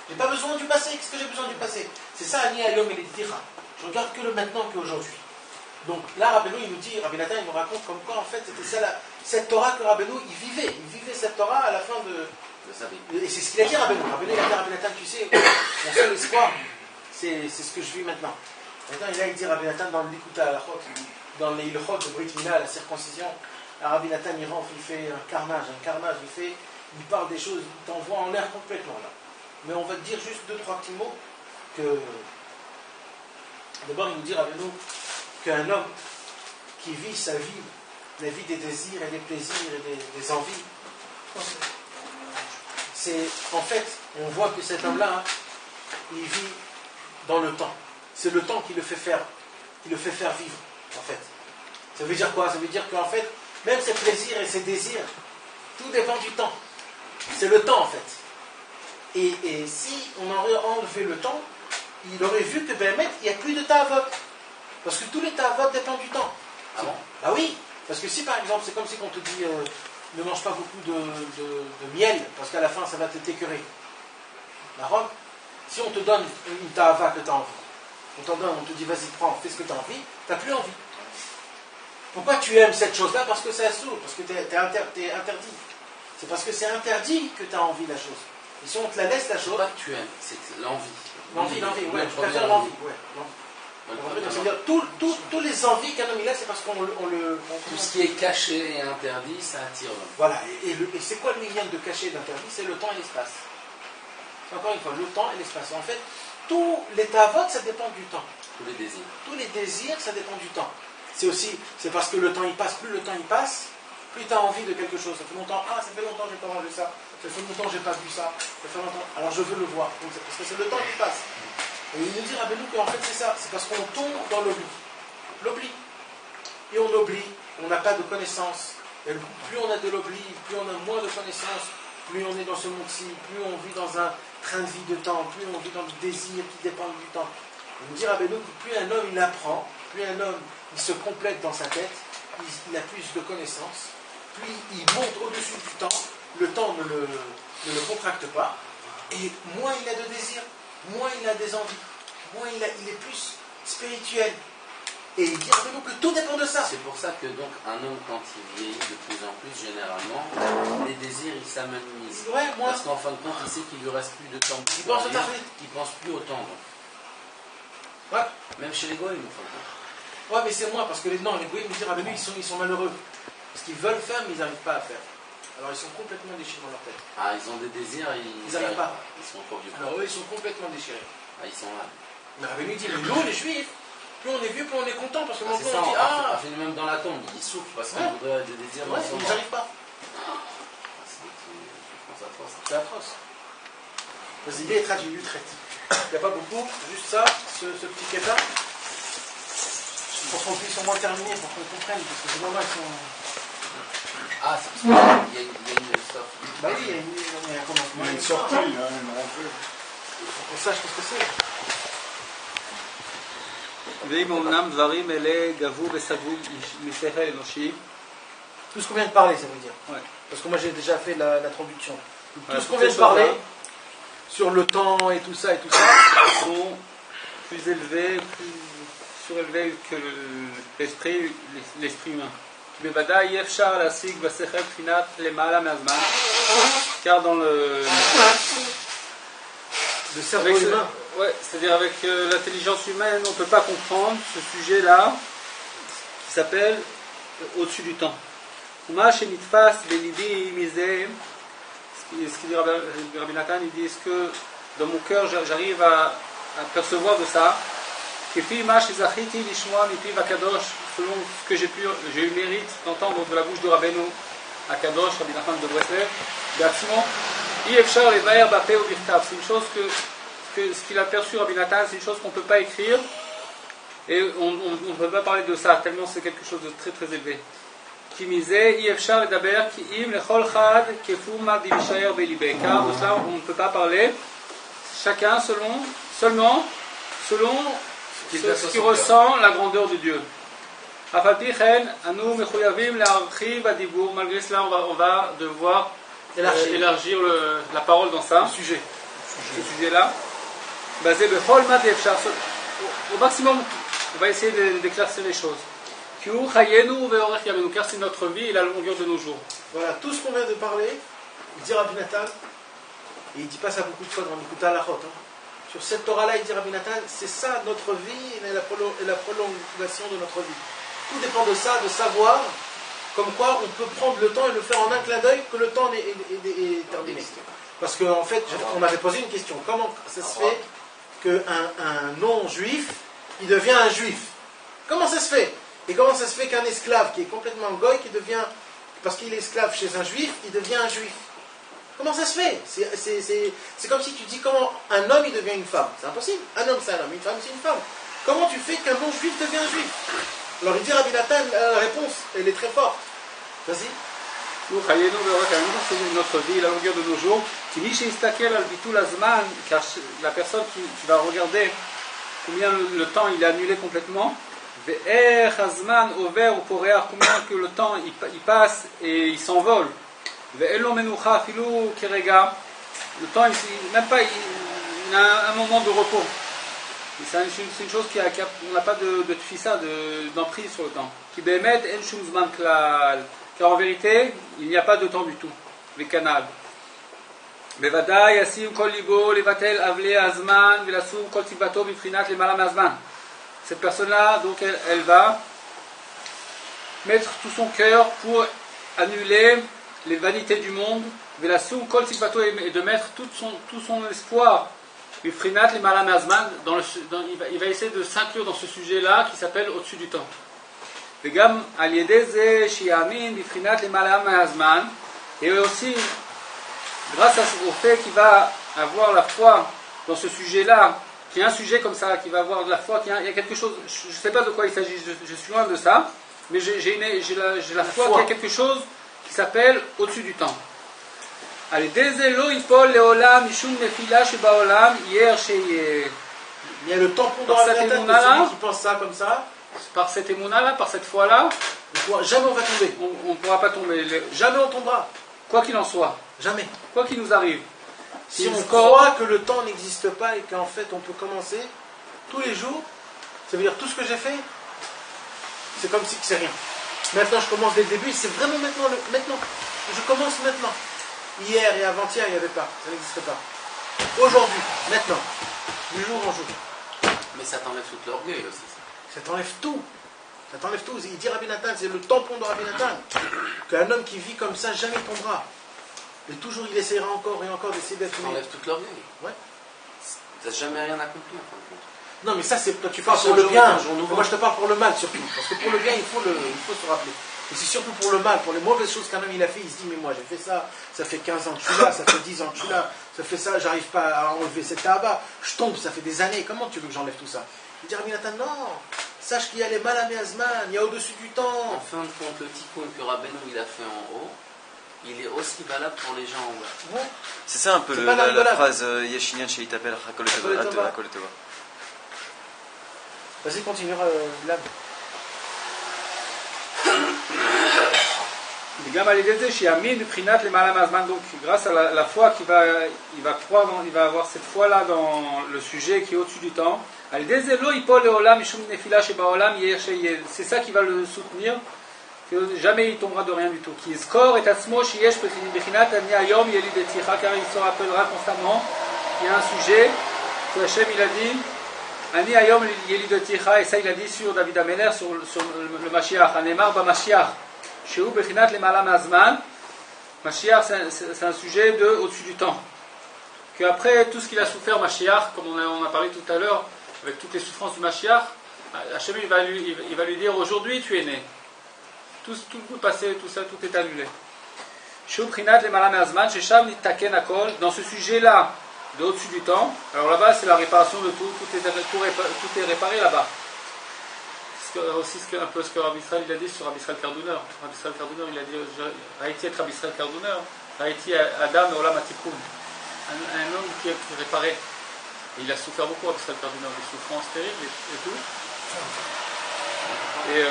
J'ai pas besoin du passé. Qu'est-ce que j'ai besoin du passé? C'est ça, Ani Ayom et les Tira. Je regarde que le maintenant, qu'aujourd'hui. Donc là, Rabbeinu, il nous dit, Rabbi Nathan, il nous raconte comme quoi, en fait, c'était ça, cette Torah que Rabbeinu, il vivait. Il vivait cette Torah à la fin de sa vie. Et c'est ce qu'il a dit, Rabbeinu. Rabbeinu, il a dit à Rabbi Nathan, tu sais, mon seul espoir, c'est ce que je vis maintenant. Maintenant, il dit, Rabbi Nathan, dans le Likuta à la Chok, dans les Ilchot de Brit Mila, la circoncision, Rabbi Nathan, il rentre, il fait un carnage, il parle des choses, il t'envoie en l'air complètement là. Mais on va te dire juste 2-3 petits mots que. D'abord, il nous dit, Rabbeinu, qu'un homme qui vit sa vie, la vie des désirs et des plaisirs et des envies, c'est, en fait, on voit que cet homme-là, il vit dans le temps. C'est le temps qui le fait faire vivre, en fait. Ça veut dire quoi? Ça veut dire qu'en fait, même ses plaisirs et ses désirs, tout dépend du temps. C'est le temps, en fait. Et si on aurait enlevé le temps, il aurait vu que, ben, il n'y a plus de ta'avot. Parce que tous les ta'avot dépendent du temps. Ah bon? Ah oui, parce que si par exemple, c'est comme si on te dit ne mange pas beaucoup de miel, parce qu'à la fin ça va te t'écœurer. D'accord? Si on te donne une ta'ava que tu as envie, on te dit vas-y, prends, fais ce que tu as envie, tu n'as plus envie. Pourquoi tu aimes cette chose-là? Parce que c'est assourd, parce que tu es interdit. C'est parce que c'est interdit que tu as envie de la chose. Et si on te la laisse la chose. C'est pas que tu aimes, c'est l'envie. L'envie, ouais, je préfère l'envie, ouais. C'est-à-dire tous les envies qu'un homme il a, c'est parce qu'on le. Tout ce qui est caché et interdit, ça attire l'homme. Voilà, et c'est quoi le lien de caché et d'interdit? C'est le temps et l'espace. Encore une fois, le temps et l'espace. En fait, tous les ta'avot, ça dépend du temps. Tous les désirs. Tous les désirs, ça dépend du temps. C'est parce que le temps il passe, plus le temps il passe, plus tu as envie de quelque chose. Ça fait longtemps, ça fait longtemps que je n'ai pas mangé ça, ça fait longtemps que je n'ai pas vu ça, ça fait longtemps, alors je veux le voir. Donc, parce que c'est le temps qui passe. Et il nous dit, Rabbeinu, qu'en fait c'est ça, c'est parce qu'on tombe dans l'oubli. L'oubli. Et on oublie, on n'a pas de connaissances. Et plus on a de l'oubli, plus on a moins de connaissances, plus on est dans ce monde-ci, plus on vit dans un train de vie de temps, plus on vit dans le désir qui dépend du temps. Il nous dit, Rabbeinu, que plus un homme il apprend, plus un homme il se complète dans sa tête, il a plus de connaissances, plus il monte au-dessus du temps, le temps ne le contracte pas, et moins il a de désir, moins il a des envies, moins il est plus spirituel. Et il dit Rabbeinu que tout dépend de ça. C'est pour ça que donc un homme quand il vieillit de plus en plus, généralement, les désirs ils s'amenuisent. Ouais, moi. Parce qu'en fin de compte, il sait qu'il lui reste plus de temps. Il pense au tafrit. Il pense plus au temps. Donc. Ouais. Même chez les goïms, en fin de compte. Ouais, mais c'est moi, parce que les goïms me disent Rabbeinu, ils sont malheureux. Parce qu'ils veulent faire, mais ils n'arrivent pas à faire. Alors ils sont complètement déchirés dans leur tête. Ah, ils ont des désirs, Ils n'arrivent pas. Ils sont trop vieux. Alors eux, ils sont complètement déchirés. Ah, ils sont là. Mais Rabbeinu dit, mais nous, les juifs, plus on est vieux, plus on est content. Parce que Ah, mon c'est père, ça, on dit, on fait même dans la tombe, ils souffrent parce qu'ils Ouais. voudraient des désirs dans ouais, son ils corps. n'arrivent pas. C'est atroce. C'est atroce. Vas-y, il est traduit, il traite. Il n'y a pas beaucoup, juste ça, ce petit quêta. Pour qu'on puisse au moins terminer, pour qu'on comprenne, parce que ces moments, ils sont. Ah, c'est parce qu'il y a une sorte. Bah oui, il y a un commencement. Il y a une sortie, là, une rentrée. Pour qu'on sache ce que c'est. ואם אמנם דברים אלה גבו וסבו משכל אנושי, Tout ce qu'on vient de parler, ça veut dire. Ouais. Parce que moi j'ai déjà fait la traduction. Tout Voilà, ce qu'on toutes vient ces de parler, choses-là sur le temps et tout ça, sont plus élevés, plus surélevés que l'esprit humain. בוודאי אי אפשר להשיג בשכל בחינת למעלה מהזמן, car dans le cerveau avec humain. ouais, c'est-à-dire avec l'intelligence humaine, on ne peut pas comprendre ce sujet-là qui s'appelle au-dessus du temps. ומה שנתפס בליבי מזה, ce qu'il dit Rabbi Nathan, il dit que dans mon cœur j'arrive à percevoir de ça, כפי מה שזכיתי לשמוע מפיו הקדוש, selon ce que j'ai eu le mérite d'entendre de la bouche de Rabbeinu הקדוש, Rabbi Nathan de Breslev, בעצמו, אי אפשר לבאר בפה ובכתב. C'est une chose que ce qu'il a perçu Rabbi Nathan, c'est une chose qu'on ne peut pas écrire et on ne peut pas parler de ça tellement c'est quelque chose de très très élevé. כי מזה אי אפשר לדבר כי אם לכל חד כפומה דמשאר בליבי, car de cela on ne peut pas parler chacun seulement selon ce qui ressent la grandeur de Dieu. אף על פי כן אנו מחויבים להרחיב הדיבור, malgré cela on va devoir élargir la parole dans ça, ce sujet-là. Basé בכל מה דאפשר, au maximum on va essayer d'éclaircir les choses. כי הוא חיינו ואורך ימינו, car c'est notre vie et la longueur de nos jours. Voilà, tout ce qu'on vient de parler, il dit Rabbi Nathan, et il dit pas ça beaucoup de fois dans l'écoute à la rote. Sur cette Torah-là, il dit Rabbi Nathan, c'est ça notre vie et la prolongation de notre vie. Tout dépend de ça, de savoir comme quoi on peut prendre le temps et le faire en un clin d'œil que le temps est terminé. Parce qu'en fait, on avait posé une question. Comment ça se fait qu'un non-juif, il devient un juif? Comment ça se fait? Et comment ça se fait qu'un esclave qui est complètement goy, qui devient, parce qu'il est esclave chez un juif, il devient un juif? Comment ça se fait? C'est comme si tu dis comment un homme il devient une femme. C'est impossible. Un homme c'est un homme, une femme c'est une femme. Comment tu fais qu'un non-juif devient un juif? Alors il dit Rabbi Nathan, la réponse, elle est très forte. Vas-y. הוא חיינו ואורך ימינו, c'est notre vie et la longueur de nos jours. כי מי שיסתכל על ביטול הזמן, car la personne qui va regarder combien le temps il est annulé complètement, ואיך הזמן עובר ופורח, combien que le temps il passe et il s'envole, ואין לו מנוחה אפילו כרגע, le temps même pas il a un moment de repos. C'est une chose on n'a pas de tfissa, d'emprise sur le temps. Qui bémet en shum zman klal, car en vérité il n'y a pas de temps du tout. Les canal. בוודאי ישים כל ליבו לבטל אבלי הזמן ולשום כל תקוותו בבחינת למעלה מהזמן. Cette personne-là, donc elle va mettre tout son cœur pour annuler les vanités du monde, ולשום כל תקוותו, et de mettre tout son espoir bifrinat למעלה מהזמן, il va essayer de s'inclure dans ce sujet-là qui s'appelle au-dessus du temps. וגם על ידי זה שיאמין בבחינת למעלה מהזמן, et aussi grâce au fait qu'il va avoir la foi dans ce sujet-là, qui est un sujet comme ça, qui va avoir de la foi, il y a quelque chose, je ne sais pas de quoi il s'agit, je suis loin de ça, mais j'ai la foi qu'il y a quelque chose qui s'appelle au-dessus du temps. על ידי זה לא ייפול לעולם משום נפילה שבעולם יהיה שיהיה. Il y a le tampon dans la tête de celui qui pense ça comme ça. Par cette émouna-là, par cette foi-là, jamais on va tomber. On ne pourra pas tomber. Jamais on tombera. Quoi qu'il en soit. Jamais. Quoi qu'il nous arrive. Si on croit que le temps n'existe pas et qu'en fait on peut commencer tous les jours, Ça veut dire tout ce que j'ai fait, c'est comme si c'est rien. Maintenant, je commence dès le début, c'est vraiment maintenant. Je commence maintenant. Hier et avant-hier, il n'y avait pas. Ça n'existait pas. Aujourd'hui, maintenant, du jour en jour. Mais ça t'enlève tout l'orgueil aussi. Ça t'enlève tout. Ça t'enlève tout. Il dit Rabbi Nathan, c'est le tampon de Rabbi Nathan. Qu'un homme qui vit comme ça, jamais tombera. Et toujours, il essaiera encore et encore d'essayer d'être Ça t'enlève tout l'orgueil. Ouais. T'as jamais rien accompli en fin de compte. Non, mais ça, c'est toi, tu parles pour le bien. Moi, je te parle pour le mal surtout. Parce que pour le bien, il faut se rappeler. Et c'est surtout pour le mal, pour les mauvaises choses qu'un homme il a fait. Il se dit, mais moi, j'ai fait ça. Ça fait 15 ans que je suis là. Ça fait 10 ans que je suis là. Ça fait ça. J'arrive pas à enlever cette tabac. Je tombe. Ça fait des années. Comment tu veux que j'enlève tout ça? Il dit, Rabbi Nathan, non. Sache qu'il y a les malamé azman. Il y a au-dessus du temps. En fin de compte, le tikkun que Rabbeinu il a fait en haut, il est aussi valable pour les gens en bas. Ouais. C'est ça un peu la phrase Yeshinyan chez Itapel Hakol Tova. Vas-y, continue, Lam. גם על ידי זה שיאמין מבחינת למעלה מהזמן, donc grâce à la foi qu'il va croire, il va avoir cette foi là dans le sujet qui est au-dessus du temps. על ידי זה לא ייפול לעולם משום נפילה שבעולם יהיה שיהיה. C'est ça qui va le soutenir, que jamais il tombera de rien du tout. כי יזכור את עצמו שיש בחינת אני היום ילידתיך, car il se rappellera constamment qu'il y a un sujet que Hachem il a dit אני היום ילידתיך, et ça il a dit sur David Ameler, sur le Mashiach, הנאמר במשיח שהוא בחינת למעלה מהזמן. Mashiach, c'est un sujet de au-dessus du temps. Qu'après tout ce qu'il a souffert, Mashiach, comme on a parlé tout à l'heure, avec toutes les souffrances du Mashiach, Hachem il va lui dire aujourd'hui tu es né. Tout le passé, tout ça, tout est annulé. שהוא בחינת למעלה מהזמן, ששם נתקן הכל, dans ce sujet-là, de au-dessus du temps. Alors là-bas, c'est la réparation de tout est réparé là-bas. Aussi un peu ce que Rabbi Israël il a dit sur Rabbi Israël Kardouner. Rabbi Israël Kardouner, il a dit Haïti est Rabbi Israël Kardouner, Haïti Adam et Olam Atikoun. Un homme qui est réparé. Et il a souffert beaucoup, Rabbi Israël Kardouner, des souffrances terribles et tout. Et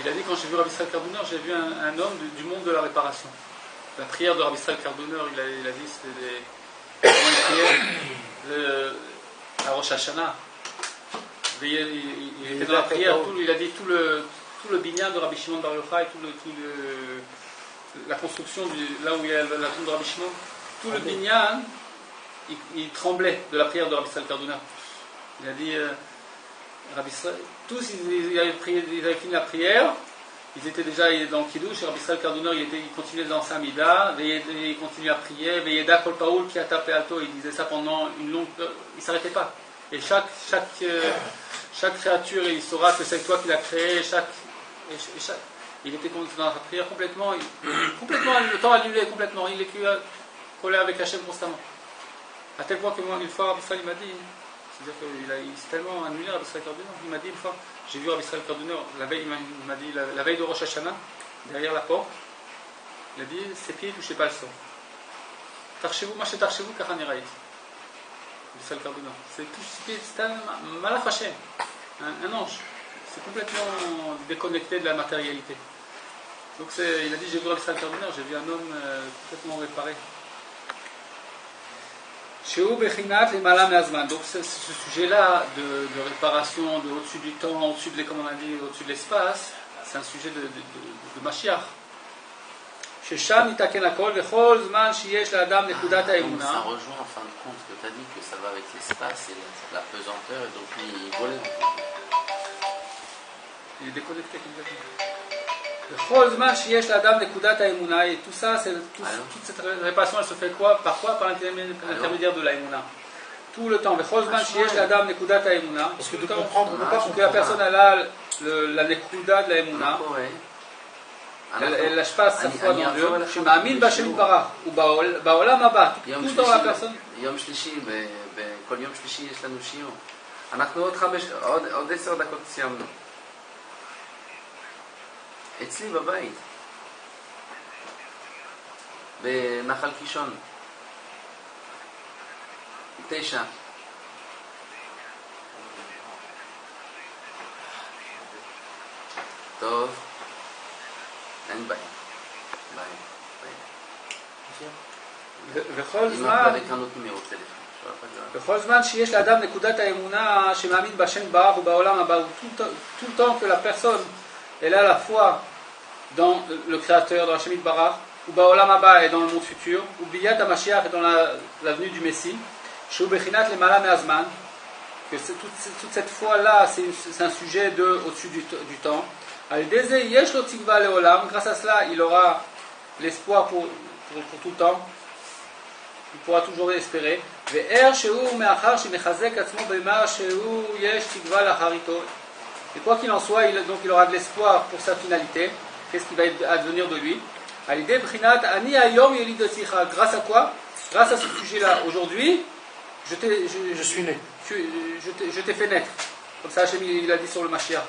il a dit quand j'ai vu Rabbi Israël Kardouner, j'ai vu un homme du monde de la réparation. La prière de Rabbi Israël Kardouner, il a dit c'était une prière à Rosh Hashanah. Il était dans la prière, il a dit tout le binyan de Rabbi Shimon Bar Yochai, la construction là où il y a la tombe de Rabbi Shimon, tout le binyan, il tremblait de la prière de Rabbi Israël Kardouner. Il a dit, Rabbi Israël, tous ils avaient fini la prière, ils étaient déjà dans le Kiddush, et Rabbi Israël Kardouner il continuait dans Samida, il continuait à prier, Veyeda Kol Paoul qui a tapé alto, il disait ça pendant une longue période, il ne s'arrêtait pas. Et chaque créature, il saura que c'est toi qui l'as créé. Il était dans la prière complètement, le temps annulé complètement. Il est collé avec Hachem constamment. À tel point que moi, une fois, Rabbi Israël m'a dit, c'est-à-dire qu'il s'est tellement annulé, Rabbi Israël Kardouner, il m'a dit une fois, j'ai vu Rabbi Israël Kardouner, la veille, il m'a dit, la veille de Rosh Hashanah, derrière la porte, il a dit, ses pieds ne touchaient pas le sol. Tarchez-vous, marchez, tarchez-vous, car on ira ici. C'est un malach Hashem, un ange. C'est complètement déconnecté de la matérialité. Donc il a dit j'ai vu Rabbi Israël Kardouner, j'ai vu un homme complètement réparé. Donc ce sujet-là de réparation, de au-dessus du temps, au-dessus de, comme on a dit, au-dessus de l'espace, c'est un sujet de Mashiach. ששם נתקן הכל, וכל זמן שיש לאדם נקודת האמונה. Ça rejoint en fin de compte que tu as dit que ça va avec l'espace et la pesanteur, et donc il vole. Il est déconnecté comme ça. וכל זמן שיש לאדם נקודת האמונה, et tout ça, toute cette réparation, elle se fait quoi? Par l'intermédiaire de l'aïmouna. Tout le temps. וכל זמן שיש לאדם נקודת האמונה, parce que de comprendre, on ne peut pas comprendre. Que la personne elle a la nekuda de l'aïmouna. Elle lâche pas sa foi dans Dieu. Je m'amine Bachem Barach ou Baolam Abba. Tout dans la personne. יום שלישי, בכל יום שלישי יש לנו שיעור. אנחנו עוד 10 דקות סיימנו. אצלי בבית, בנחל קישון, 9. טוב. אין בעיה. וכל אם זמן... הפרק נותנים לי רוצה לפני. בכל זמן שיש לאדם נקודת האמונה שמאמין בשם ברוך ובעולם הבא, tout le temps que la personne elle a la foi dans le Créateur, dans Hachem Barach, ou Baolam Abba et dans le monde futur, ou Biyat HaMashiach et dans la venue du Messie, Sheu Bechinat Lemala Me'azman, que toute cette foi-là, c'est un sujet au-dessus du temps. Yesh Lo Tikva Leolam, grâce à cela, il aura l'espoir pour tout le temps. Il pourra toujours espérer. Et quoi qu'il en soit, il aura de l'espoir pour sa finalité. Qu'est-ce qui va advenir de lui? Grâce à quoi? Grâce à ce sujet-là. Aujourd'hui, je suis né. Je t'ai fait naître. Comme ça, Hachem il a dit sur le Mashiach.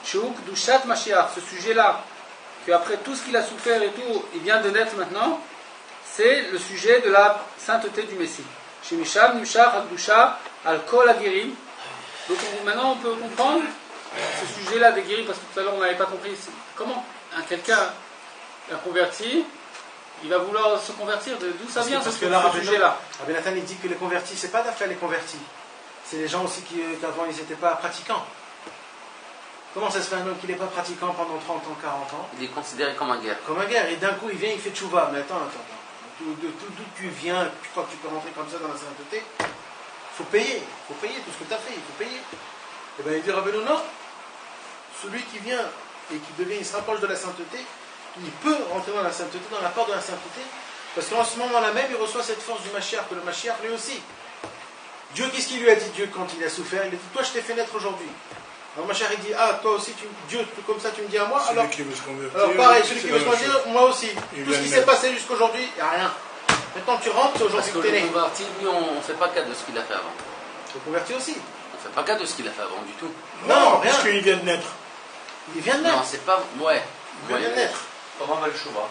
Ce sujet-là, qu'après tout ce qu'il a souffert et tout, il vient de naître maintenant. C'est le sujet de la sainteté du Messie. Shemisham, Nimshach, Akdusha, Al-Kol Agirim. Donc maintenant on peut comprendre ce sujet-là des guéris, parce que tout à l'heure on n'avait pas compris comment quelqu'un un converti, il va vouloir se convertir, d'où ça vient ce sujet-là. Rabbi Nathan il dit que les convertis, c'est pas d'après les convertis. C'est les gens aussi qui avant ils n'étaient pas pratiquants. Comment ça se fait un homme qui n'est pas pratiquant pendant 30 ans, 40 ans? Il est considéré comme un guerre. Comme un guerre, et d'un coup il vient, il fait tchouva. Mais attends. D'où tu viens, tu crois que tu peux rentrer comme ça dans la sainteté? Il faut payer tout ce que tu as fait, il faut payer. Et bien il dit Rabbeinu, non, celui qui vient et qui devient, il se rapproche de la sainteté, il peut rentrer dans la sainteté, dans la porte de la sainteté, parce qu'en ce moment-là même, il reçoit cette force du Mashiach, que le Mashiach lui aussi. Dieu, qu'est-ce qu'il lui a dit, Dieu, quand il a souffert? Il a dit, toi je t'ai fait naître aujourd'hui. Alors Mashiach il dit, ah toi aussi, Dieu, comme ça tu me dis à moi, alors pareil, celui qui veut se convertir, moi aussi. Tout ce qui s'est passé jusqu'aujourd'hui, il n'y a rien. Maintenant tu rentres, c'est aujourd'hui que tu es né. Le converti, lui, on ne fait pas cas de ce qu'il a fait avant. Le converti aussi. On ne fait pas cas de ce qu'il a fait avant du tout. Non, rien. Parce qu'il vient de naître. Il vient de naître. Non, c'est pas... Ouais. Il vient de naître. Comment va le chouva?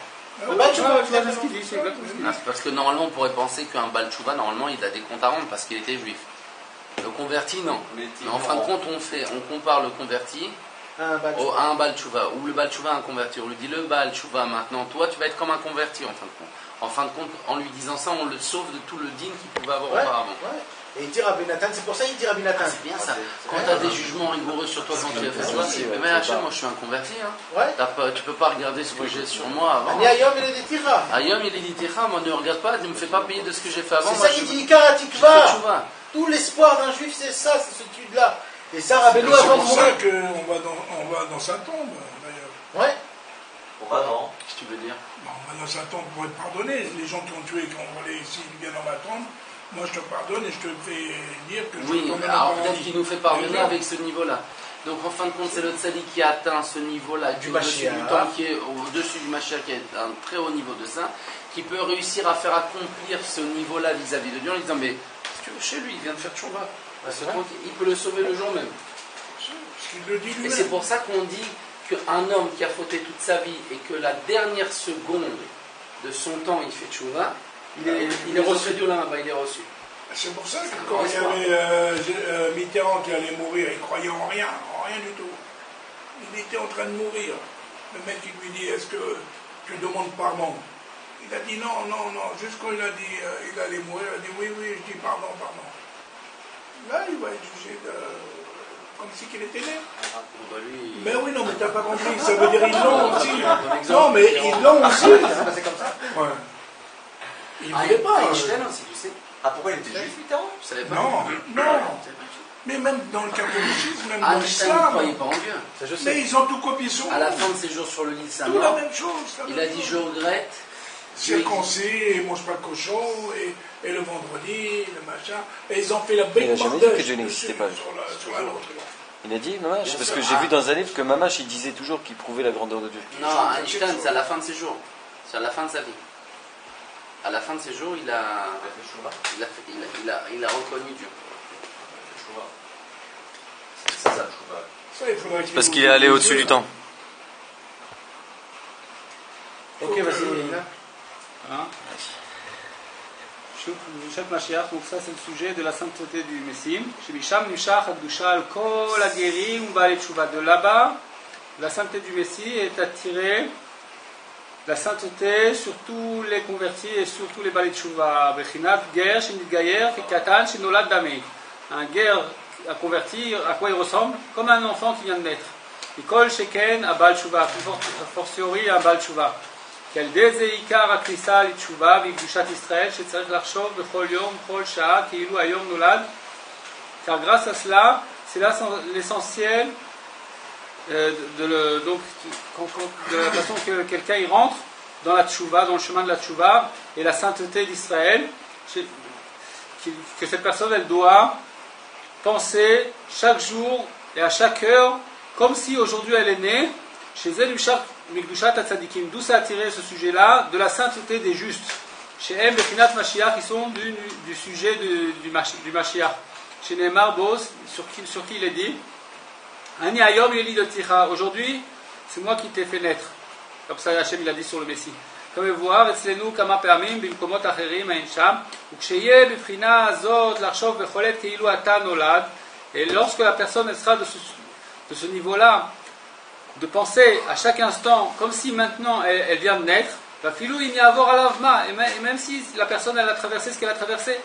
C'est parce que normalement on pourrait penser qu'un Baal Tshuva, normalement il a des comptes à rendre parce qu'il était juif. Le converti, non. Mais en fin de compte, on compare le converti à un Baal Tshuva, ou le Baal Tshuva à un converti. On lui dit le Baal Tshuva, maintenant, toi, tu vas être comme un converti, en fin de compte. En fin de compte, en lui disant ça, on le sauve de tout le din qu'il pouvait avoir auparavant. Ouais. Et il dit Rabbi Nathan, c'est pour ça qu'il dit Rabbi Nathan. C'est bien ça. Quand tu as des jugements rigoureux sur toi quand tu as fait ça, c'est mais Hachem, moi je suis un converti. Hein. Tu peux pas regarder ce que j'ai sur moi avant. Ayom il est dit Tira. Ayom il est dit Tira, moi ne regarde pas, ne me fais pas payer de ce que j'ai fait avant. C'est ça qu'il dit Karatikva. Tout l'espoir d'un juif, c'est ça, c'est ce étude-là. Et ça, Rabbeinu avant de mourir. C'est pour ça qu'on va dans sa tombe, d'ailleurs. Ouais. On va dans. Qu'est-ce que tu veux dire? On va dans sa tombe pour être pardonné. Les gens qui ont tué, qui ont volé ici, ils viennent dans ma tombe. Moi, je te pardonne et je te fais dire que oui, je te alors peut-être qu'il nous fait pardonner avec ce niveau-là. Donc en fin de compte, c'est le tzaddik qui a atteint ce niveau-là, qui est au-dessus du temps, qui est au-dessus du Mashiach, qui est un très haut niveau de ça, qui peut réussir à faire accomplir ce niveau-là vis-à-vis de Dieu en disant, mais si tu veux, chez lui, il vient de faire tchouva. Il peut le sauver le jour même. Et c'est pour ça qu'on dit qu'un homme qui a fauté toute sa vie et que la dernière seconde de son temps, il fait tchouva, il est reçu. Il est reçu. C'est pour ça que quand il y avait Mitterrand qui allait mourir, il croyait en rien du tout. Il était en train de mourir. Le mec qui lui dit, est-ce que tu demandes pardon? Il a dit non. Juste quand il a dit il allait mourir, il a dit oui, je dis pardon. Là, il va être jugé comme si qu'il était né. Mais oui, non, mais t'as pas compris. Ça veut dire ils l'ont aussi. Non, mais ils l'ont aussi. Ça passait comme ça. Ouais. Il ne voulait pas. Einstein aussi, tu sais. Ah, pourquoi il était juif, Mitterrand? Je savais pas. Non. Mais même dans le catholicisme, même dans Einstein ne l'islam. croyait pas en Dieu. Ça, je sais. Mais ils ont tout copié sur À la fin de ses jours sur le lit de sa tout la mort, même chose. il a dit je regrette. Circoncis, et mange pas de cochon, et le vendredi, le machin. Et ils ont fait la bête. Il n'a jamais dit que Dieu n'existait pas. Sur la nôtre. Il a dit Mamash, parce que j'ai vu dans un livre que Mamash il disait toujours qu'il prouvait la grandeur de Dieu. Non, Einstein, c'est à la fin de ses jours. C'est à la fin de sa vie. À la fin de ses jours, il a reconnu Dieu. C'est ça le chouva. Parce qu'il est allé au-dessus du temps. Ok, vas-y. Hein? Shut Mashiach, donc ça c'est le sujet de la sainteté du Messie. Shemisham Nimshach Akdusha al Kol Agerim Baalei Tshuva. De là-bas, la sainteté du Messie est attirée la sainteté sur tous les convertis et sur tous les balais de Tchouva. Bechinat ger shenitgayer kekatan shenolad damei. Un guerre à convertir, à quoi il ressemble? Comme un enfant qui vient de naître. Ikol sheken a bal Tchouva, plus fortiori un bal Tchouva. Quel dézeikar a krisa li Tchouva v'ikdushat Israël shetzarech lachshov bechol yom bechol sha'a keilu hayom nolad. Car grâce à cela, c'est là l'essentiel de la façon que quelqu'un y rentre dans la tchouva, dans le chemin de la tchouva et la sainteté d'Israël, que cette personne elle doit penser chaque jour et à chaque heure comme si aujourd'hui elle est née. Chez Elushat Mikdushat Atzadikim, d'où ça a tiré ce sujet-là, de la sainteté des justes. Chez M. Bechinat Mashiach, qui sont du sujet du Mashiach. Chez Neymar Bos, sur qui il est dit Ani Ayom Yeli de Tira. Aujourd'hui, c'est moi qui t'ai fait naître. Comme ça, Hachem il a dit sur le Messie. Comme vous voir, Etzlenu Kama Permim, Bimkomot Acherim, Ainsham, Uksheye Bifrina Azot, Larshov Becholet, Keilu Ata Nolad. Et lorsque la personne elle sera de ce niveau-là, de penser à chaque instant comme si maintenant elle vient de naître, Filou il n'y a avoir à l'avma, et même si la personne elle a traversé ce qu'elle a traversé,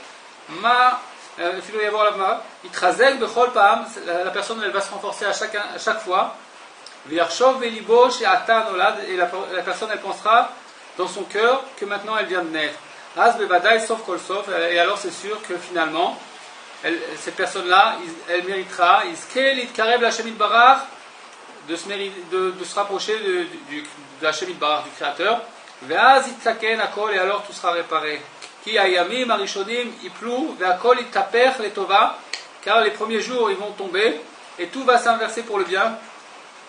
Filou y avoir à l'avma, il trazel bechol pam, la personne elle va se renforcer à chaque fois, Virchov velibo chez Ata Nolad, et la personne elle pensera dans son cœur que maintenant elle vient de naître. Az bevadai sof kol sof, et alors c'est sûr que finalement cette personne-là elle méritera iskel itkareb la shemit barach, de se rapprocher de la Shemit Barach, du Créateur. Ve'az itzaken akol, et alors tout sera réparé. Ki ayamim arishonim iplou ve'akol itaper letova, car les premiers jours ils vont tomber et tout va s'inverser pour le bien,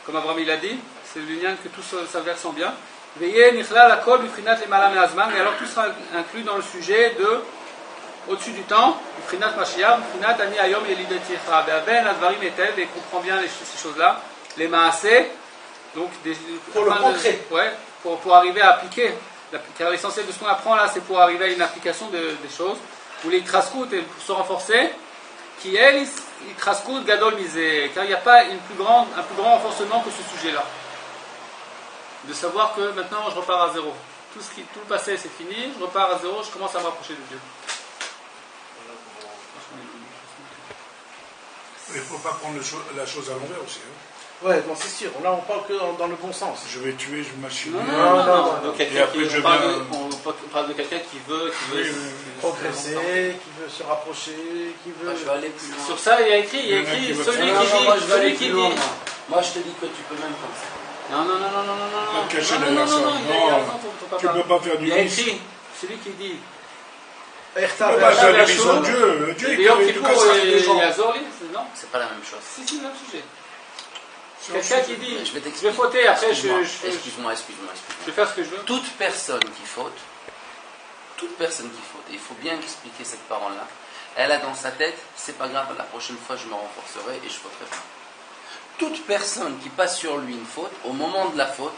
comme Abraham il a dit, c'est l'union que tout s'inverse en bien. Ve'ye nichlal akol bifrinat lemala me'azman, et alors tout sera inclus dans le sujet de au-dessus du temps, bifrinat Mashiach, bifrinat ani ayom yelidet yichra, ve'aben advarim etel, et comprend bien ces choses-là. Les maasé, donc pour le concret. Ouais, pour arriver à appliquer. Car l'essentiel de ce qu'on apprend là, c'est pour arriver à une application des choses. Ou les traskout, et pour se renforcer, qui est les traskout gadol misé. Car il n'y a pas un plus grand renforcement que ce sujet-là. De savoir que maintenant je repars à zéro. Tout le passé c'est fini, je repars à zéro, je commence à me rapprocher de Dieu. Il ne faut pas prendre la chose à l'envers aussi. Hein. Ouais, bon, c'est sûr. Là, on parle que dans le bon sens. Je vais tuer, je m'achète. Non. Donc, on parle de quelqu'un qui veut progresser, qui veut se rapprocher, qui veut. Je vais aller plus loin. Sur ça, il y a écrit celui qui dit. Moi, je te dis que tu peux même comme ça. Non. Tu ne peux pas faire du Il y a vice. écrit celui qui dit. C'est la vision de Dieu. Dieu est en tout cas ça des gens. Non, C'est pas la même chose. si, le même sujet. Quelqu'un qui dit Je vais je vais t'expliquer. fauter, après Excuse-moi. je vais faire ce que je veux. Toute personne qui faute, il faut bien expliquer cette parole-là, elle a dans sa tête, c'est pas grave, la prochaine fois je me renforcerai et je fauterai pas. Toute personne qui passe sur lui une faute, au moment de la faute,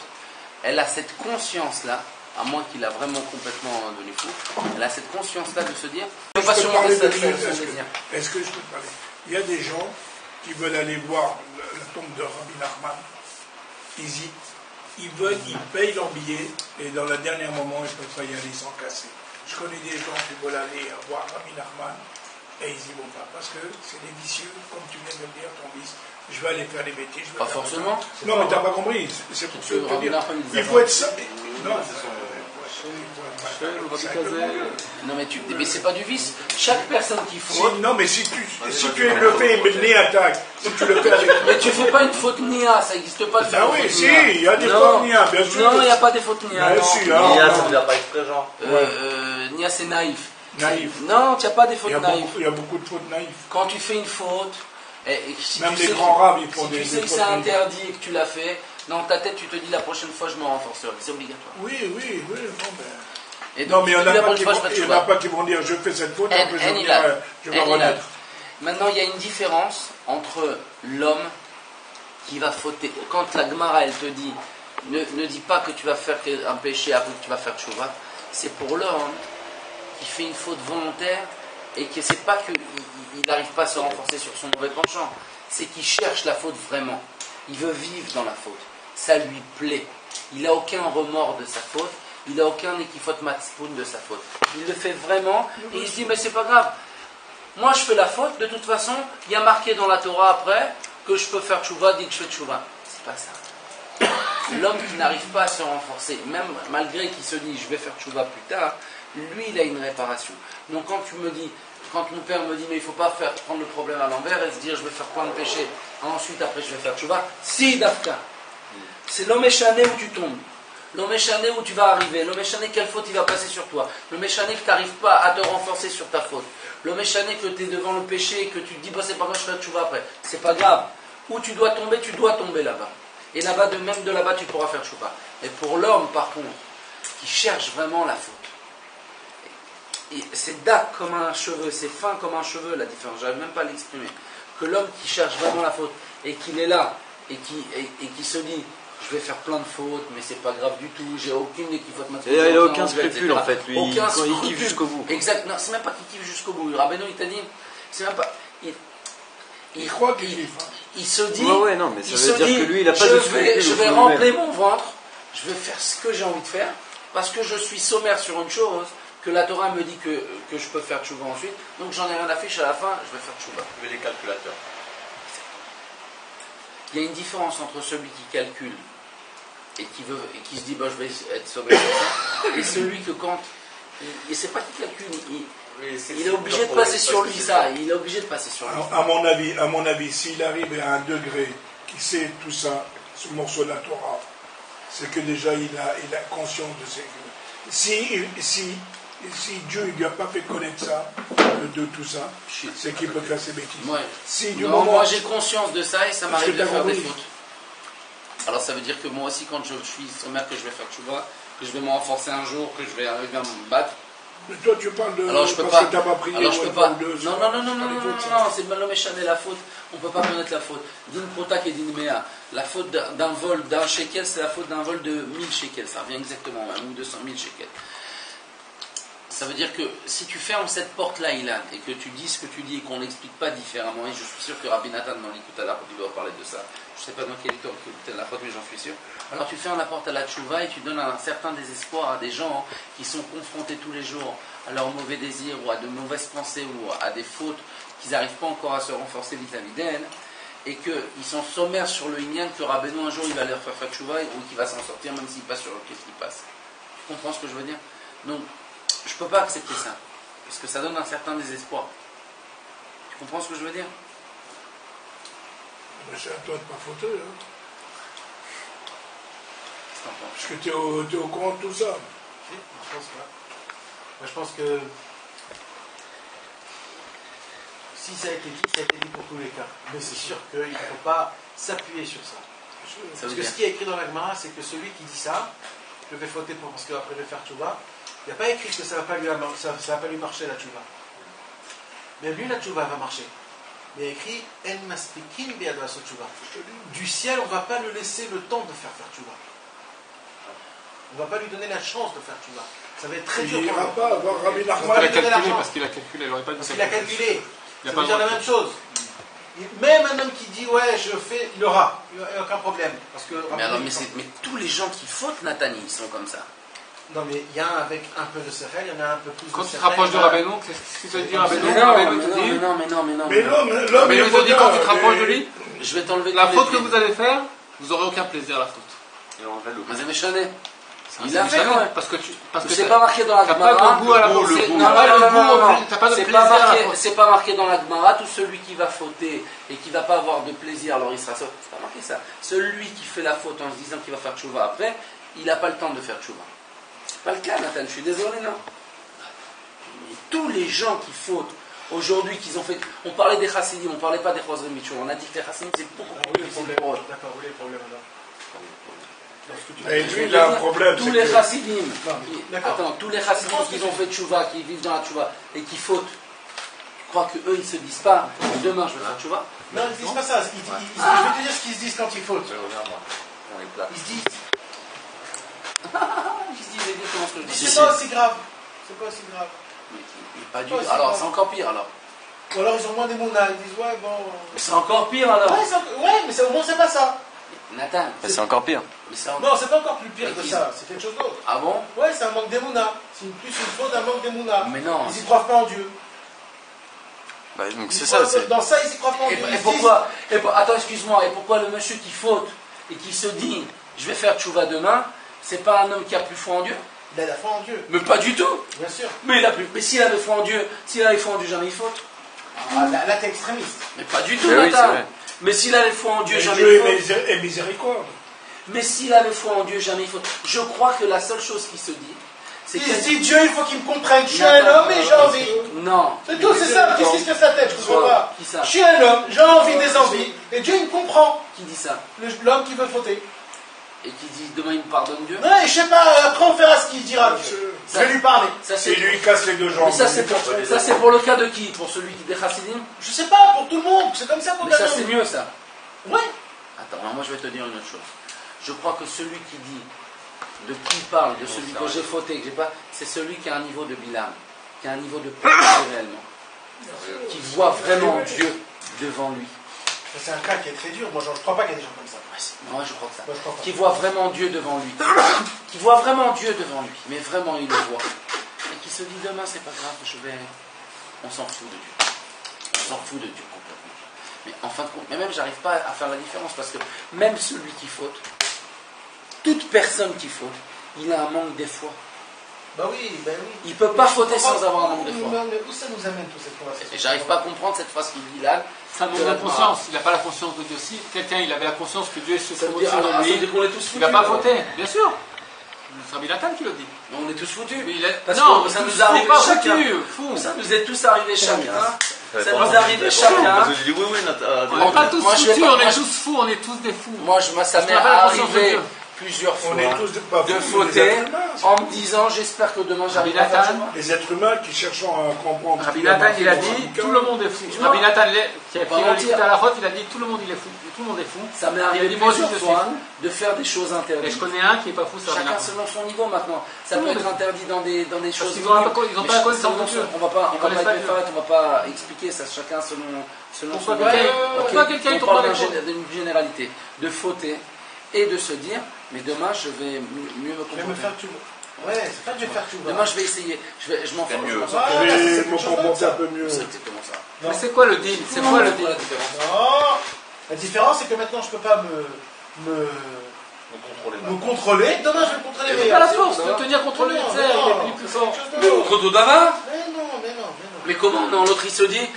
elle a cette conscience-là, à moins qu'il a vraiment complètement devenu fou, elle a cette conscience-là de se dire, je ne peux pas surmonter son désir. Est-ce que je peux parler? Il y a des gens qui veulent aller voir la tombe de Rabbi Nachman, ils payent leur billet et dans le dernier moment ils ne peuvent pas y aller sans casser. Je connais des gens qui veulent aller voir Rabbi Nachman et ils n'y vont pas parce que c'est des vicieux, comme tu viens de le dire, ton vice. Je vais aller faire des bêtises. Pas forcément. Non, mais tu n'as pas compris. C'est pour te dire. Il faut être ça. Non, mais c'est pas du vice. Chaque personne qui faute. Non, mais si tu le fais né attaque, si tu le fais avec. Mais tu fais pas une faute nia, ça n'existe pas. Ah oui, si, il y a des fautes nia, bien sûr. Non, il n'y a pas des fautes nia. Nia, ça ne veut dire pas exprès, genre. Nia, c'est naïf. Naïf. Non, tu n'as pas des fautes naïves. Il y a beaucoup de fautes naïves. Quand tu fais une faute, si même tu les sais grands rabbes, ils font si des tu sais que fautes c'est naïves. interdit et que tu l'as fait, dans ta tête, tu te dis la prochaine fois, je me renforcerai. C'est obligatoire. Oui, bon, ben. Et Non, donc, mais il tu n'y en dis, a la pas prochaine fois, qui vont dire je fais cette faute, après je vais renaître. Maintenant, il y a une différence entre l'homme qui va fauter. Quand la Gemara, elle te dit, ne dis pas que tu vas faire un péché après que tu vas faire tchouva, c'est pour l'homme qui fait une faute volontaire et que c'est pas qu'il n'arrive pas à se renforcer sur son mauvais penchant, c'est qu'il cherche la faute vraiment. Il veut vivre dans la faute. Ça lui plaît. Il n'a aucun remords de sa faute. Il n'a aucun équifot matzpoun de sa faute. Il le fait vraiment et il se dit mais c'est pas grave. Moi je fais la faute, de toute façon, il y a marqué dans la Torah après que je peux faire tchouva, dit que je fais tchouva. C'est pas ça. L'homme qui n'arrive pas à se renforcer, même malgré qu'il se dit je vais faire tchouva plus tard, lui il a une réparation. Donc quand mon père me dit mais il ne faut pas prendre le problème à l'envers et se dire je vais faire plein de péchés, ensuite après je vais faire tchouva, si d'afka. C'est l'homme échané où tu tombes. L'homme échané où tu vas arriver. L'homme échané, quelle faute il va passer sur toi. L'homme échané que tu n'arrives pas à te renforcer sur ta faute. L'homme échané que tu es devant le péché et que tu te dis, bah, c'est pas grave, je ferai tchouva après. C'est pas grave. Où tu dois tomber là-bas. Et là-bas, même de là-bas, tu pourras faire tchouva. Et pour l'homme, par contre, qui cherche vraiment la faute, et c'est dak comme un cheveu, c'est fin comme un cheveu, la différence, j'arrive même pas à l'exprimer. Que l'homme qui cherche vraiment la faute, et qu'il est là, et qui se dit, je vais faire plein de fautes, mais c'est pas grave du tout, j'ai aucune équivote. Et il n'a aucun scrupule en fait, lui, aucun il kiffe jusqu'au bout. Exact, non, c'est même pas qu'il kiffe jusqu'au bout. Rabbeinu, il t'a dit, c'est même pas. Il croit qu'il kiffe. Il se dit, ouais, non, mais ça veut dire que lui, il n'a pas de scrupule. Je vais remplir mon ventre, je vais faire ce que j'ai envie de faire, parce que je suis sommaire sur une chose, que la Torah me dit que je peux faire tchouva ensuite, donc j'en ai rien à fiche à la fin, je vais faire tchouva. Tu veux les calculateurs. Il y a une différence entre celui qui calcule et qui se dit bah, je vais être sauvé sur ça, et celui que quand et c'est pas qu'il calcule, il est obligé de passer sur lui ça, il est obligé de passer sur lui. À mon avis, s'il arrive à un degré qui sait tout ça, ce morceau de la Torah, c'est que déjà il a conscience de ses. Si Dieu ne lui a pas fait connaître ça, de tout ça, c'est qu'il peut faire ses bêtises. Ouais. Si moi j'ai conscience de ça et ça m'arrive de faire des fautes. Alors ça veut dire que moi aussi quand je suis sommaire que je vais faire tchouva, que je vais me renforcer un jour, que je vais arriver à me battre. Mais toi tu parles de... Alors je peux parce pas. que t'as pas prié. Alors je peux pas. Non, c'est l'homme échané la faute. On ne peut pas connaître la faute. Din protak et din mea. La faute d'un vol d'un shekel, c'est la faute d'un vol de 1000 shekels. Ça revient exactement à 1 ou 200 000 shekels. Ça veut dire que si tu fermes cette porte-là, Ilan, et que tu dis ce que tu dis et qu'on ne l'explique pas différemment, et je suis sûr que Rabbi Nathan dans l'écoute à la porte, il doit parler de ça, je ne sais pas dans quel écoute à la porte, mais j'en suis sûr. Alors tu fermes la porte à la tchouva et tu donnes un certain désespoir à des gens qui sont confrontés tous les jours à leurs mauvais désirs ou à de mauvaises pensées ou à des fautes qu'ils n'arrivent pas encore à se renforcer vis-à-vis d'elles, et qu'ils sont sommaires sur le Inyan que Rabbeinu un jour il va leur faire tchouva ou qu'il va s'en sortir même s'il passe sur qu'est-ce qui passe. Tu comprends ce que je veux dire? Donc, je ne peux pas accepter ça, parce que ça donne un certain désespoir. Tu comprends ce que je veux dire? C'est à toi de pas fauteuil, hein. Qu'est-ce que t'en penses? Parce que tu es au courant de tout ça. Si, je pense pas. Moi je pense que si ça a été dit, ça a été dit pour tous les cas. Mais c'est sûr qu'il ne faut pas s'appuyer sur ça. Parce que ce qui est écrit dans la Gemara, c'est que celui qui dit ça, je vais fauter parce qu'après je vais faire tchouva, il n'y a pas écrit que ça ne va pas lui marcher la tchouva. Mais lui, la tchouva va marcher. Mais il y a écrit En maspikin bi'adwa tchouva. Du ciel, on ne va pas lui laisser le temps de faire tchouva. On ne va pas lui donner la chance de faire tchouva. Ça va être très dur. Il n'ira pas avoir Rabbi Nachman. Il a calculé parce qu'il a calculé, il n'aurait pas dit Parce ça. qu'il a calculé. Il Ça a veut pas dire la même chose. Même un homme qui dit ouais je fais, il aura, il n'y a aucun problème. Parce que, mais tous les gens qui fautent Nathan, ils sont comme ça. Non mais il y a un avec un peu de sérel, il y en a un peu plus Quand de tu te sérel. rapproches de Rabbeinu, qu'est-ce qu'il te dit Rabbeinu? Mais Mais il te dit quand tu te rapproches de lui, je vais t'enlever la faute que vous allez faire, vous n'aurez aucun plaisir à la faute. Et on va le Mais c'est méchané. Il C'est l'a fait méchant, quand même. parce que C'est pas marqué dans la t'as pas Gemara. de goût à la Le goût, pensée. le goût. T'as pas de C'est plaisir pas à la marqué- faute. c'est pas marqué dans la Gemara, tout celui qui va fauter et qui va pas avoir de plaisir, alors il sera sauvé. C'est pas marqué ça. Celui qui fait la faute en se disant qu'il va faire tchouva après, il n'a pas le temps de faire tchouva. C'est pas le cas, Nathan, je suis désolé, non. Mais tous les gens qui fautent aujourd'hui, qu'ils ont fait. On parlait des chassidim, on parlait pas des chosrim michou. On a dit que les chassidim c'est beaucoup plus difficile pour eux. D'accord, où est le problème alors? Et lui, il a un problème. Tous c'est les que- chassidim, d'accord. attends, tous les chassidim qui ont fait tchouva, qui vivent dans la tchouva et qui fautent, tu crois qu'eux ils se disent pas demain je vais faire tchouva? Non, ils disent pas ça. Je vais te dire ce qu'ils se disent quand ils fautent. Regarde-moi. On est plat. Ils se disent, Ils se disent exactement ce que je dis. c'est pas aussi grave. C'est pas aussi grave. Mais pas du Ouais, tout. c'est Alors grave. c'est encore pire alors. Ou alors ils ont moins des mouna, ils disent ouais bon. C'est encore pire alors. Ouais, mais au moins c'est pas ça. Nathan. Mais c'est encore pire. Mais c'est en- Non, c'est pas encore plus pire que ça, c'est quelque chose d'autre. Ah bon? Ouais, c'est un manque d'émouna. C'est plus une faute d'un manque d'émouna. Mais non. Ils y croient pas en Dieu. Bah, donc Ils c'est croient- ça, c'est. Dans ça, ils y croient pas en Et, Dieu. et Ils se pourquoi attends, excuse-moi. Et pourquoi le monsieur qui faute et qui se dit je vais faire tchouva demain, c'est pas un homme qui a plus foi en Dieu? disent, il a la foi en Dieu, Mais pas du tout. bien sûr. Mais s'il avait foi en Dieu, jamais il faute. Ah, là, t'es extrémiste. Mais pas du tout, Mais oui, c'est Nathan. vrai. Mais s'il avait foi en Dieu, Mais jamais Dieu il faute. est miséricorde. Mais s'il avait foi en Dieu, jamais il faute. Je crois que la seule chose qui se dit, c'est Il que... se dit, Dieu, il faut qu'il me comprenne. Je suis un homme et j'ai envie. Non. C'est tout, c'est ça. Qu'est-ce qui se casse la tête? Je comprends pas. Qui ça? Je suis un homme, j'ai envie des envies. Et Dieu, il me comprend. Qui dit ça? L'homme qui veut fauter. Et qui dit demain il me pardonne Dieu? Ouais, je sais pas, après on verra ce qu'il dira. Dieu. Je vais lui parler. Ça Et lui, il casse les deux jambes. Mais ça c'est pour le cas de qui? Pour celui qui est des chassidim? Je sais pas, pour tout le monde. C'est comme ça qu'on Mais ça a c'est mieux ça. Ouais. Attends, alors moi je vais te dire une autre chose. Je crois que celui qui dit de qui il parle, de celui que j'ai fauté, que j'ai pas, c'est celui qui a un niveau de bilan, qui a un niveau de peur réellement, qui voit vraiment Dieu devant lui. C'est un cas qui est très dur. Moi, je crois pas qu'il y a des gens comme ça. Moi je crois que ça. Moi, je crois pas. Qui voit vraiment Dieu devant lui. Qui voit vraiment Dieu devant lui. Mais vraiment il le voit. Et qui se dit demain c'est pas grave, on s'en fout de Dieu. On s'en fout de Dieu complètement. Mais en fin de compte, mais même j'arrive pas à faire la différence parce que même celui qui faute, toute personne qui faute, il a un manque de foi. Bah oui, bah oui. Il peut pas Mais je fauter comprends sans pas. avoir un manque de foi. Mais où ça nous amène toute cette conversation? Et j'arrive pas à comprendre cette phrase qu'il dit là. Ça manque de conscience. Il n'a pas la conscience de Dieu. Si quelqu'un il avait la conscience que Dieu est Ça secret veut au-dessus dire, de lui, qu'on est tous foutus. il ne va pas voter. Bien sûr. C'est Rabbi Nathan qui le dit. Mais on est tous foutus. Mais il est... Parce non, que ça tous nous arrive pas chacun. foutu, fou. Ça nous est tous arrivé chacun. Ça Voilà. nous arrive chacun. Parce que j'ai dit oui, oui, On n'est pas tous Moi, je vais foutus, pas- on moi, est je- tous fous, on est tous des fous. Moi, ça Parce m'est qu'on n'a pas la conscience de arrivé Dieu. plusieurs fois On est tous pas de fous, des fauter êtres humains. en me disant j'espère que demain j'arrive à faire Tchouva. Les êtres humains qui cherchent à comprendre. Rabbi Nathan, il a dit tout le monde est fou. Rabbi Nathan, qui a Pas pris le mentir. livre à la faute, il a dit tout le monde il est fou. Tout le monde est fou. Ça m'est Il a arrivé dit moi aussi plusieurs je suis fois fou. de faire des choses Et interdites. je connais un qui n'est pas fou, c'est Rabbi Chacun Nathan. selon son niveau maintenant. Ça Tout le peut monde être est fou. interdit dans des choses. qu'ils ont pas- ils ont Mais pas la connaissance selon de Dieu. On va pas, Ils on va connaissent pas pas être Dieu. on va pas expliquer ça. Chacun selon son Pourquoi niveau. quelqu'un- Ok. pourquoi quelqu'un On tombe dans parle les fautes d'une généralité, de fauter et de se dire, mais demain je vais mieux me Je vais me comporter. faire tout. Ouais, c'est pas que je vais faire tout. Demain je vais essayer. Je m'en fous. mieux. je m'en Voilà, sors. c'est Et quelque me chose d'autre, comporter ça. un peu mieux. C'est exactement ça. Mais c'est quoi le deal? C'est quoi le deal? la différence? Non. La différence, c'est que maintenant, je peux pas me contrôler. Demain, je vais me contrôler. C'est pas la force de tenir contre lui. Non, Tu sais, non, il est venu plus c'est fort. quelque chose Mais d'autre. contre d'avant. Mais non. Mais comment? Non, l'autre il se dit,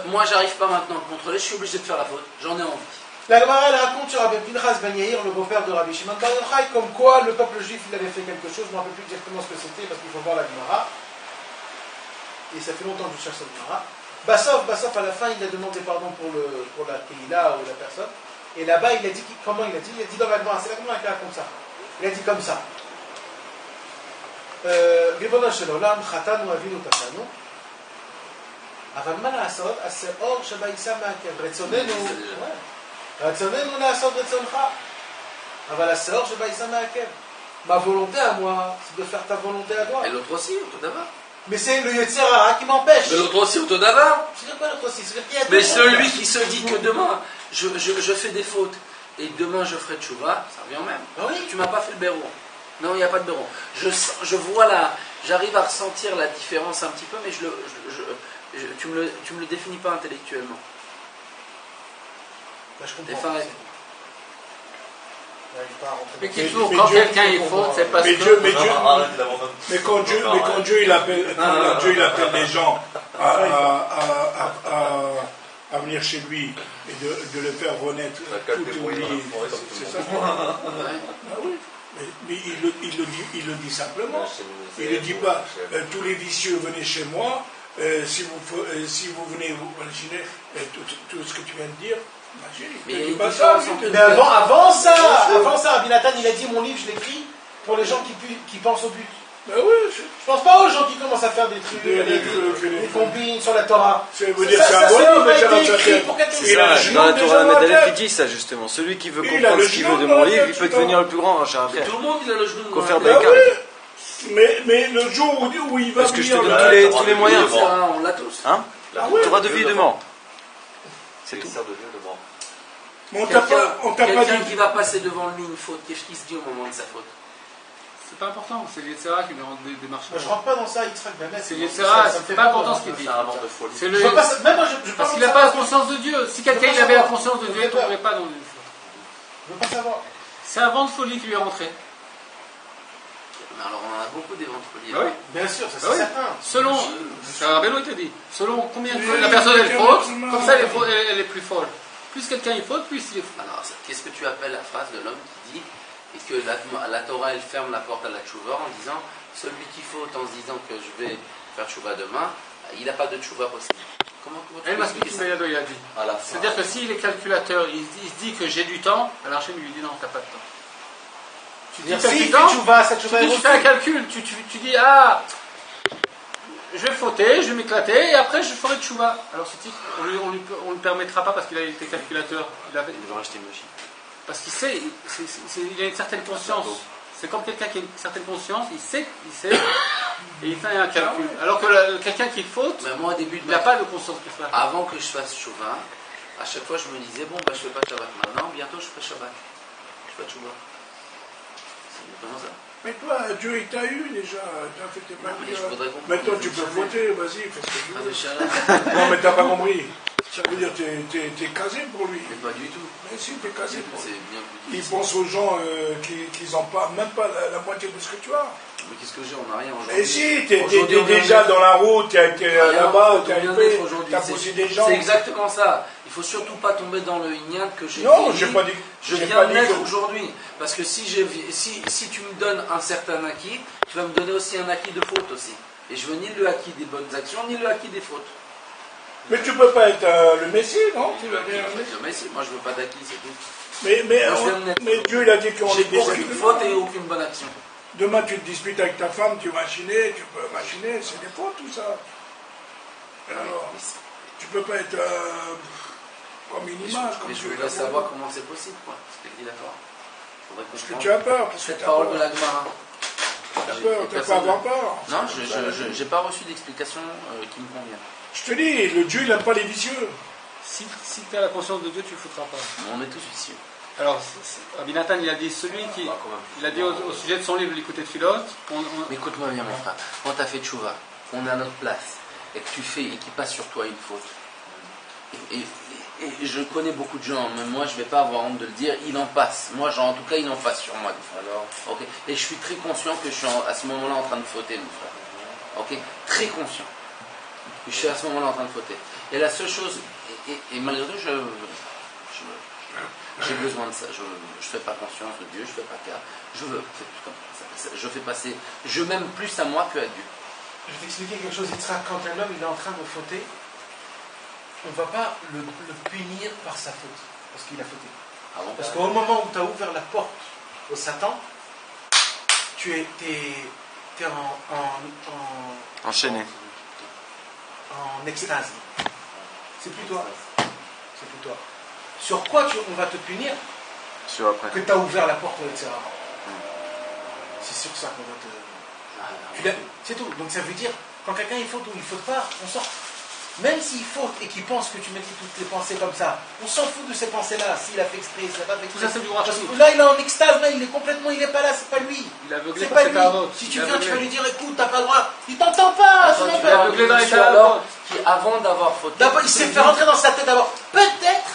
moi j'arrive pas maintenant à contrôler, je suis obligé de faire la faute. J'en ai envie. La Gemara elle raconte sur Rabbi Pinchas Ben Yair, le beau-père de Rabbi Shimon Bar Yochai, comme quoi le peuple juif il avait fait quelque chose, je ne me rappelle plus exactement ce que c'était parce qu'il faut voir la Gemara. Et ça fait longtemps que je cherche cette Gemara. Bassov, à la fin, il a demandé pardon pour la Keïla ou la personne. Et là-bas, il a dit, comment il a dit? Il a dit dans la Gemara, c'est la Gemara qui raconte ça. Il a dit comme ça. Ribono shel olam, chatanu avinu tatanu. אבל מה לעשות? השאור שבעיסה מעכב. רצוננו לעשות רצונך. אבל השאור שבעיסה מעכב. Ma volonté à moi, c'est de faire ta volonté à toi. Et l'autre aussi, au d'avant. Mais c'est le Yetzer Hara qui m'empêche. Mais l'autre aussi, au d'avant. C'est quoi l'autre aussi? C'est qu'il y a Mais deux celui mondes. qui se dit que demain, je fais des fautes et demain je ferai tchouva, ça revient au même. Ah oui. Tu m'as pas fait le béron. Non, il n'y a pas de béron. Je vois là, j'arrive à ressentir la différence un petit peu, mais tu me le définis pas intellectuellement. Bah, je T'es comprends. pareil. J'arrive pas à rentrer Mais dans- qui toujours, mais quand Dieu- quelqu'un est faute, c'est parce Mais que. Dieu, mais quand Dieu il appelle les gens à venir chez lui et de le faire renaître tout au lit, c'est ça. Ah oui. Mais il le dit simplement. Il ne dit pas tous les vicieux venez chez moi. Si vous venez vous imaginer tout ce que tu viens de dire. Mais Il il y a dit une pas ça. différence entre- Mais avant ça, Rabbi Nathan, il a dit mon livre, je l'écris pour les gens qui pensent au but. Ben oui, Je pense pas aux gens qui commencent à faire des trucs, des combines sur la Torah. ça veut dire c'est un ça bonhomme, n'a mais pas ça été va écrit faire. pour quelqu'un Il a ça. le genou Dans la déjà Torah dans la Medalef, il tête. dit ça justement. Celui qui veut Il a comprendre le ce qu'il veut genou de dans mon la livre, tête, il peut putain. devenir le plus grand, cher Mais frère. tout le monde il a le genou. Faut faire Ben des cas. oui. Mais le jour où il va Parce que je te venir donne tous les moyens. On l'a tous. Hein Ah oui. Torah de vie et de mort. C'est C'est tout. ça de Dieu, le mort. Mais on t'a pas Quelqu'un dit. qui va passer devant lui une faute, qu'est-ce qu'il se dit au moment de sa faute? C'est pas important, c'est l'Yetzera qui lui rend des marches. Moi, je rentre pas dans ça, Yitzhak Benet. C'est l'Yetzera, c'est pas important ce qu'il dit. C'est un vent de folie. C'est Je le... vois pas ça- même moi, je Parce parle qu'il de n'a ça. pas la conscience de Dieu. Si quelqu'un veux il pas avait la savoir. conscience de Dieu, il ne tomberait pas dans une faute. Je veux pas savoir. C'est un vent de folie qui lui est rentré. Mais alors on en a beaucoup des ventres liés. Ah oui. Bien sûr, ça c'est Ah oui. certain. Selon, Rabbeinu il te dit, selon combien de fois Oui, la personne elle oui, faute, oui, comme ça elle est plus folle. Plus quelqu'un il faute, plus il est fou. Alors, qu'est-ce que tu appelles la phrase de l'homme qui dit et que la Torah elle ferme la porte à la tchouva en disant celui qui faute en se disant que je vais faire tchouva demain, il n'a pas de tchouva possible. Comment tu Elle peux m'a expliquer expliqué ça? il a dit. À la fin. C'est-à-dire que s'il est calculateur, il se dit que j'ai du temps, alors Hachem lui dit non, t'as pas de temps. Tu dis Si t'as il du fait temps, tchouva, cette tu tchouva dis est tu fais un reçue. calcul, tu dis ah, je vais fauter, je vais m'éclater et après je ferai tchouva. Alors ce type, on lui permettra pas parce qu'il a été calculateur. Il avait, Il devrait acheter une machine. parce qu'il sait, il a une certaine conscience. C'est comme quelqu'un qui a une certaine conscience, il sait, et il fait un calcul. Alors que quelqu'un qui faute, Mais moi au début de il n'a pas de conscience de ça. avant que je fasse tchouva, à chaque fois je me disais bon bah je fais pas Shabbat maintenant, bientôt je ferai Shabbat. Je fais tchouva. C'est exactement ça. Mais toi, Dieu il t'a eu déjà, t'as fait tes Mais je papiers. voudrais comprendre. Maintenant tu peux voter, vas-y, fais ce que tu Ah, veux. mais Shabbat, Non mais t'as pas compris. Ça veut dire que t'es casé pour lui. mais pas du tout. Mais si, t'es casé pour C'est lui. bien plus Il difficile. pense aux gens qui n'ont pas, même pas la moitié de ce que tu as. Mais qu'est-ce que j'ai? On n'a rien aujourd'hui. Et si, t'es Aujourd'hui, on vient déjà de- dans la route, t'as été là-bas, t'as bien fait, d'être aujourd'hui. t'as C'est- poussé des gens. C'est exactement ça. Il faut surtout pas tomber dans le ignan que j'ai Non, dit. j'ai pas dit. Je j'ai viens pas de dit naître que- aujourd'hui. Parce que si tu me donnes un certain acquis, tu vas me donner aussi un acquis de faute aussi. Et je veux ni le acquis des bonnes actions, ni le acquis des fautes. Mais tu peux pas être le Messie, non Tu l'as bien dit. Mais si, moi je veux pas d'acquis, c'est tout. Mais Moi, je viens de naître. mais Dieu il a dit qu'on est J'ai des aucune êtres faute et humains. aucune bonne action. Demain tu te disputes avec ta femme, tu machines, tu peux machiner, c'est des fautes tout ça. Alors, tu peux pas être comme une Mais image, je, comme mais je Dieu voudrais l'a savoir voulu. comment c'est possible, quoi. Ce qu'elle dit la Torah. Faudrait Parce que comprendre. tu as peur, parce que Cette tu as parole de peur. la Gemara. Tu as peur, tu n'as pas à avoir peur. Non, je n'ai pas reçu d'explication qui me convient. Je te dis, le Dieu il n'aime pas les vicieux. Si tu as la conscience de Dieu, tu ne foutras pas. Mais on est tous vicieux. Alors, Rabbi Nathan, il a dit celui qui. Il a dit au sujet de son livre, l'écouter de Philote. Mais écoute-moi bien, mon frère. Quand tu as fait tchouva, qu'on est à notre place, et que tu fais, et qu'il passe sur toi une faute, et je connais beaucoup de gens, mais moi je ne vais pas avoir honte de le dire, il en passe. Moi, en tout cas, il en passe sur moi des fois. Alors, ok. Et je suis très conscient que je suis à ce moment-là en train de fauter, mon frère. Ok. Très conscient. Je suis à ce moment-là en train de fauter. Et la seule chose, et malgré tout, j'ai besoin de ça. Je ne fais pas conscience de Dieu, je ne fais pas cas. Je veux. C'est plus comme ça. Je fais passer. Je m'aime plus à moi que à Dieu. Je vais t'expliquer quelque chose. Quand un homme il est en train de fauter, on ne va pas le punir par sa faute, parce qu'il a fauté. Ah bon? Parce qu'au moment où tu as ouvert la porte au Satan, tu es Enchaîné. en extase. C'est plus toi. C'est plus toi. Sur quoi on va te punir? Sur après. Que tu as ouvert la porte, etc. C'est sur ça qu'on va te... C'est tout. Donc ça veut dire, quand quelqu'un il faute ou il faute pas, on sort. Même s'il faute et qu'il pense que tu mets toutes les pensées comme ça, on s'en fout de ces pensées-là. S'il a fait exprès, s'il n'a pas fait Tout exprès. ça, c'est du roi. Parce que là, il est en extase, là, il est complètement, il n'est pas là, c'est pas lui. Il est aveuglé C'est par pas ses lui. paroles. Si Il tu est viens, tu vas aveuglé. lui dire, écoute, t'as pas le droit. Il t'entend pas. Attends, c'est tu même vas pas. aveuglé dans les monsieur paroles. alors qui, avant d'avoir fauté, D'abord, il s'est fait rentrer dans sa tête d'abord. Peut-être.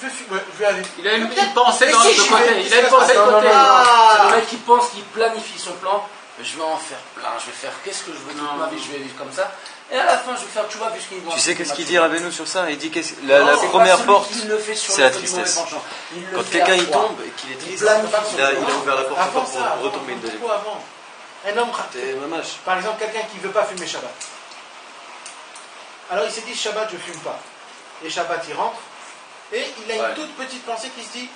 Je vais aller. Il a une Peut-être. pensée Mais dans si, le j'y côté. vais. Il a une pensée de Non, non, côté. non, non. Ah. C'est le mec qui pense, qui planifie son plan. Je vais en faire plein, je vais faire qu'est-ce que je veux toute Non. ma vie, je vais vivre comme ça. Et à la fin, je vais faire, tu vois, vu ce qu'il Tu sais qu'est-ce qu'il dit Rabbeinu sur ça? Il dit que la Non, c'est première pas celui porte, qui le fait sur c'est le la fait du mauvais tristesse. penchant. Il le Quand fait quelqu'un à il froid. tombe et qu'il est triste, planifie son il a plan. ouvert la porte Avant pour ça, retomber une deuxième beaucoup fois. avant. Un homme, T'es mamage. par exemple, quelqu'un qui ne veut pas fumer Shabbat. Alors il s'est dit Shabbat, je ne fume pas. Et Shabbat, il rentre. Et il a une Ouais. toute petite pensée qui se dit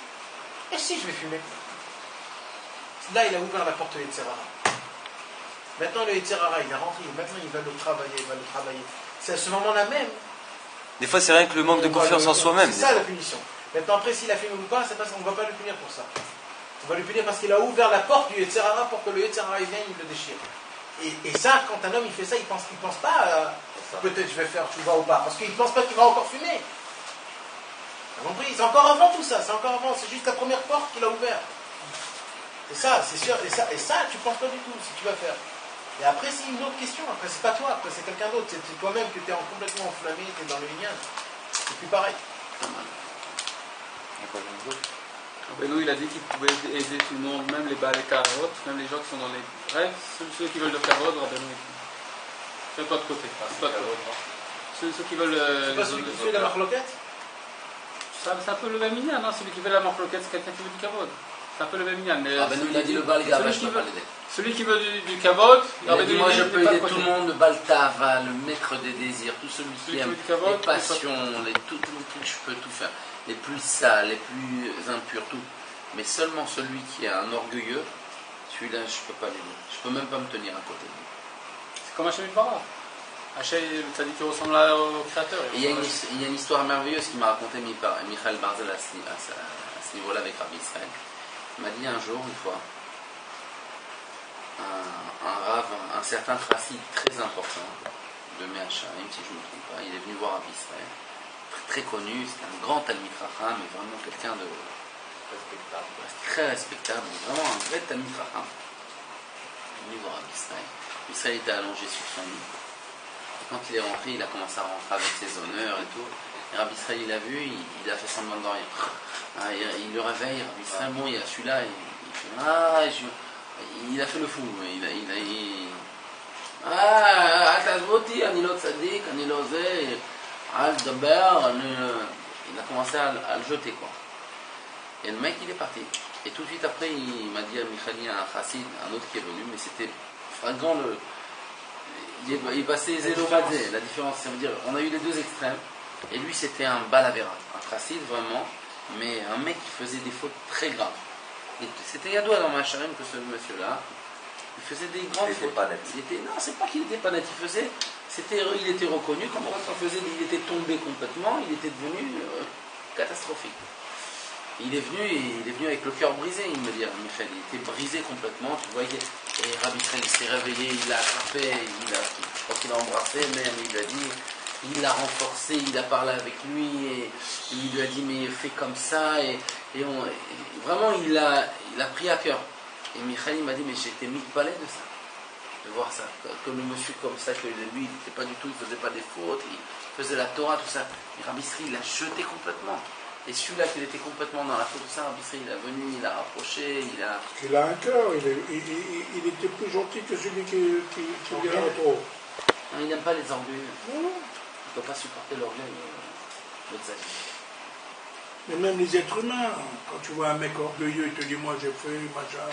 et si je vais fumer? Là, il a ouvert la porte de Yetzirara. Maintenant, le Yetzirara, il est rentré. Maintenant, il va le travailler. C'est à ce moment-là même. Des fois, c'est rien que le manque de on va confiance le- en soi-même. C'est ça la punition. Maintenant, après, s'il a fumé ou pas, c'est parce qu'on ne va pas le punir pour ça. On va le punir parce qu'il a ouvert la porte du Yetzirara pour que le Yetzirara il vienne, il le déchire. Et ça, quand un homme il fait ça, il pense pas peut-être je vais faire tchouva ou pas, parce qu'il ne pense pas qu'il va encore fumer. T'as compris? C'est encore avant tout ça, c'est encore avant, c'est juste la première porte qu'il a ouverte. C'est ça, c'est sûr, et ça, tu penses pas du tout si tu vas faire. Et après, c'est une autre question, après, c'est pas toi, après, c'est quelqu'un d'autre, c'est toi-même que tu es complètement enflammé, tu es dans le lien. C'est plus pareil. Benoît, il a dit qu'il pouvait aider tout le monde, même les balais carottes, même les gens qui sont dans les rêves, ceux qui veulent le carotte, Benoît. Fais-toi de côté, fais-toi de côté. Ceux qui veulent. C'est pas celui qui fait la marloquette? C'est un peu le même minyan, non? Celui qui fait la marloquette, c'est quelqu'un qui veut du kavod. C'est un peu le même minyan. Benoît, il a dit le bal gava, je peux pas l'aider. Celui qui veut du kavod, il a dit moi je peux aider tout le monde, le baltava, le maître des désirs, tout celui qui aime les passions, tous les trucs, je peux tout faire. Les plus sales, les plus impurs, tout. Mais seulement celui qui est un orgueilleux, celui-là je peux pas l'aider. Je peux même pas me tenir à côté de lui. C'est comme Hachem Barra. Hachem, ça dit qu'il ressemble au créateur. Il y a une histoire merveilleuse qui m'a raconté Michael Barzel à ce niveau-là avec Rabbi Israël. Il m'a dit un jour, une fois, un certain chassid très important de Me'acharim, si je ne me trompe pas, il est venu voir Rabbi Israël, très connu, c'était un grand Talmid Chacham, mais vraiment quelqu'un de très respectable, vraiment un vrai Talmid Chacham. Il est venu voir Rabbi Israël. Israël était allongé sur son lit. Et quand il est rentré, il a commencé à rentrer avec ses honneurs et tout. Et Rabbi Israël, il a vu, il a fait semblant de rien. Il le réveille, Rabbi Israël, bon, il y a celui-là, il a fait le fou. Il a commencé à le jeter, quoi. Et le mec, il est parti. Et tout de suite après, il m'a dit à Michali, un chassid, un autre qui est venu, mais c'était flagrant il passait zéloradé. La différence, ça veut dire, on a eu les deux extrêmes. Et lui, c'était un balavera, un chassid vraiment, mais un mec qui faisait des fautes très graves. Et c'était Yadoua dans Me'acharim que ce monsieur-là, il faisait des grandes fautes. Pas net. Non, c'est pas qu'il était pas net, il était reconnu comme quand il était tombé complètement, il était devenu catastrophique. Il est venu avec le cœur brisé, il me dit, Michel, il était brisé complètement, tu vois, et Rabbi Israël, il s'est réveillé, il l'a attrapé, je crois qu'il l'a embrassé, même, il lui a dit, il l'a renforcé, il a parlé avec lui, et il lui a dit, mais fais comme ça, vraiment, il a pris à cœur. Et Michel m'a dit, mais j'étais mis de palais de ça, de voir ça, que le monsieur comme ça, que lui, il n'était pas du tout, il ne faisait pas des fautes, il faisait la Torah, tout ça. Et Rabbi Israël, il l'a jeté complètement. Et celui-là qui était complètement dans la faute de ça, Rabbi Israël, il est venu, il a rapproché, il a un cœur, il était plus gentil que celui qui vient trop. Non, il n'aime pas les orgueilleux. Il ne peut pas supporter l'orgueil, l'exagérer. Mais même les êtres humains, quand tu vois un mec orgueilleux, il te dit moi j'ai fait, machin,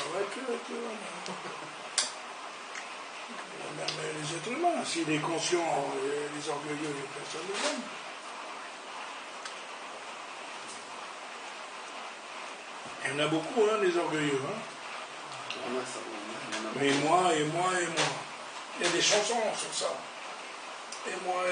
même les êtres humains, s'il est conscient, les orgueilleux, personne ne l'aime. Il y en a beaucoup, hein, les orgueilleux. Hein. Mais moi. Il y a des chansons sur ça. Et moi.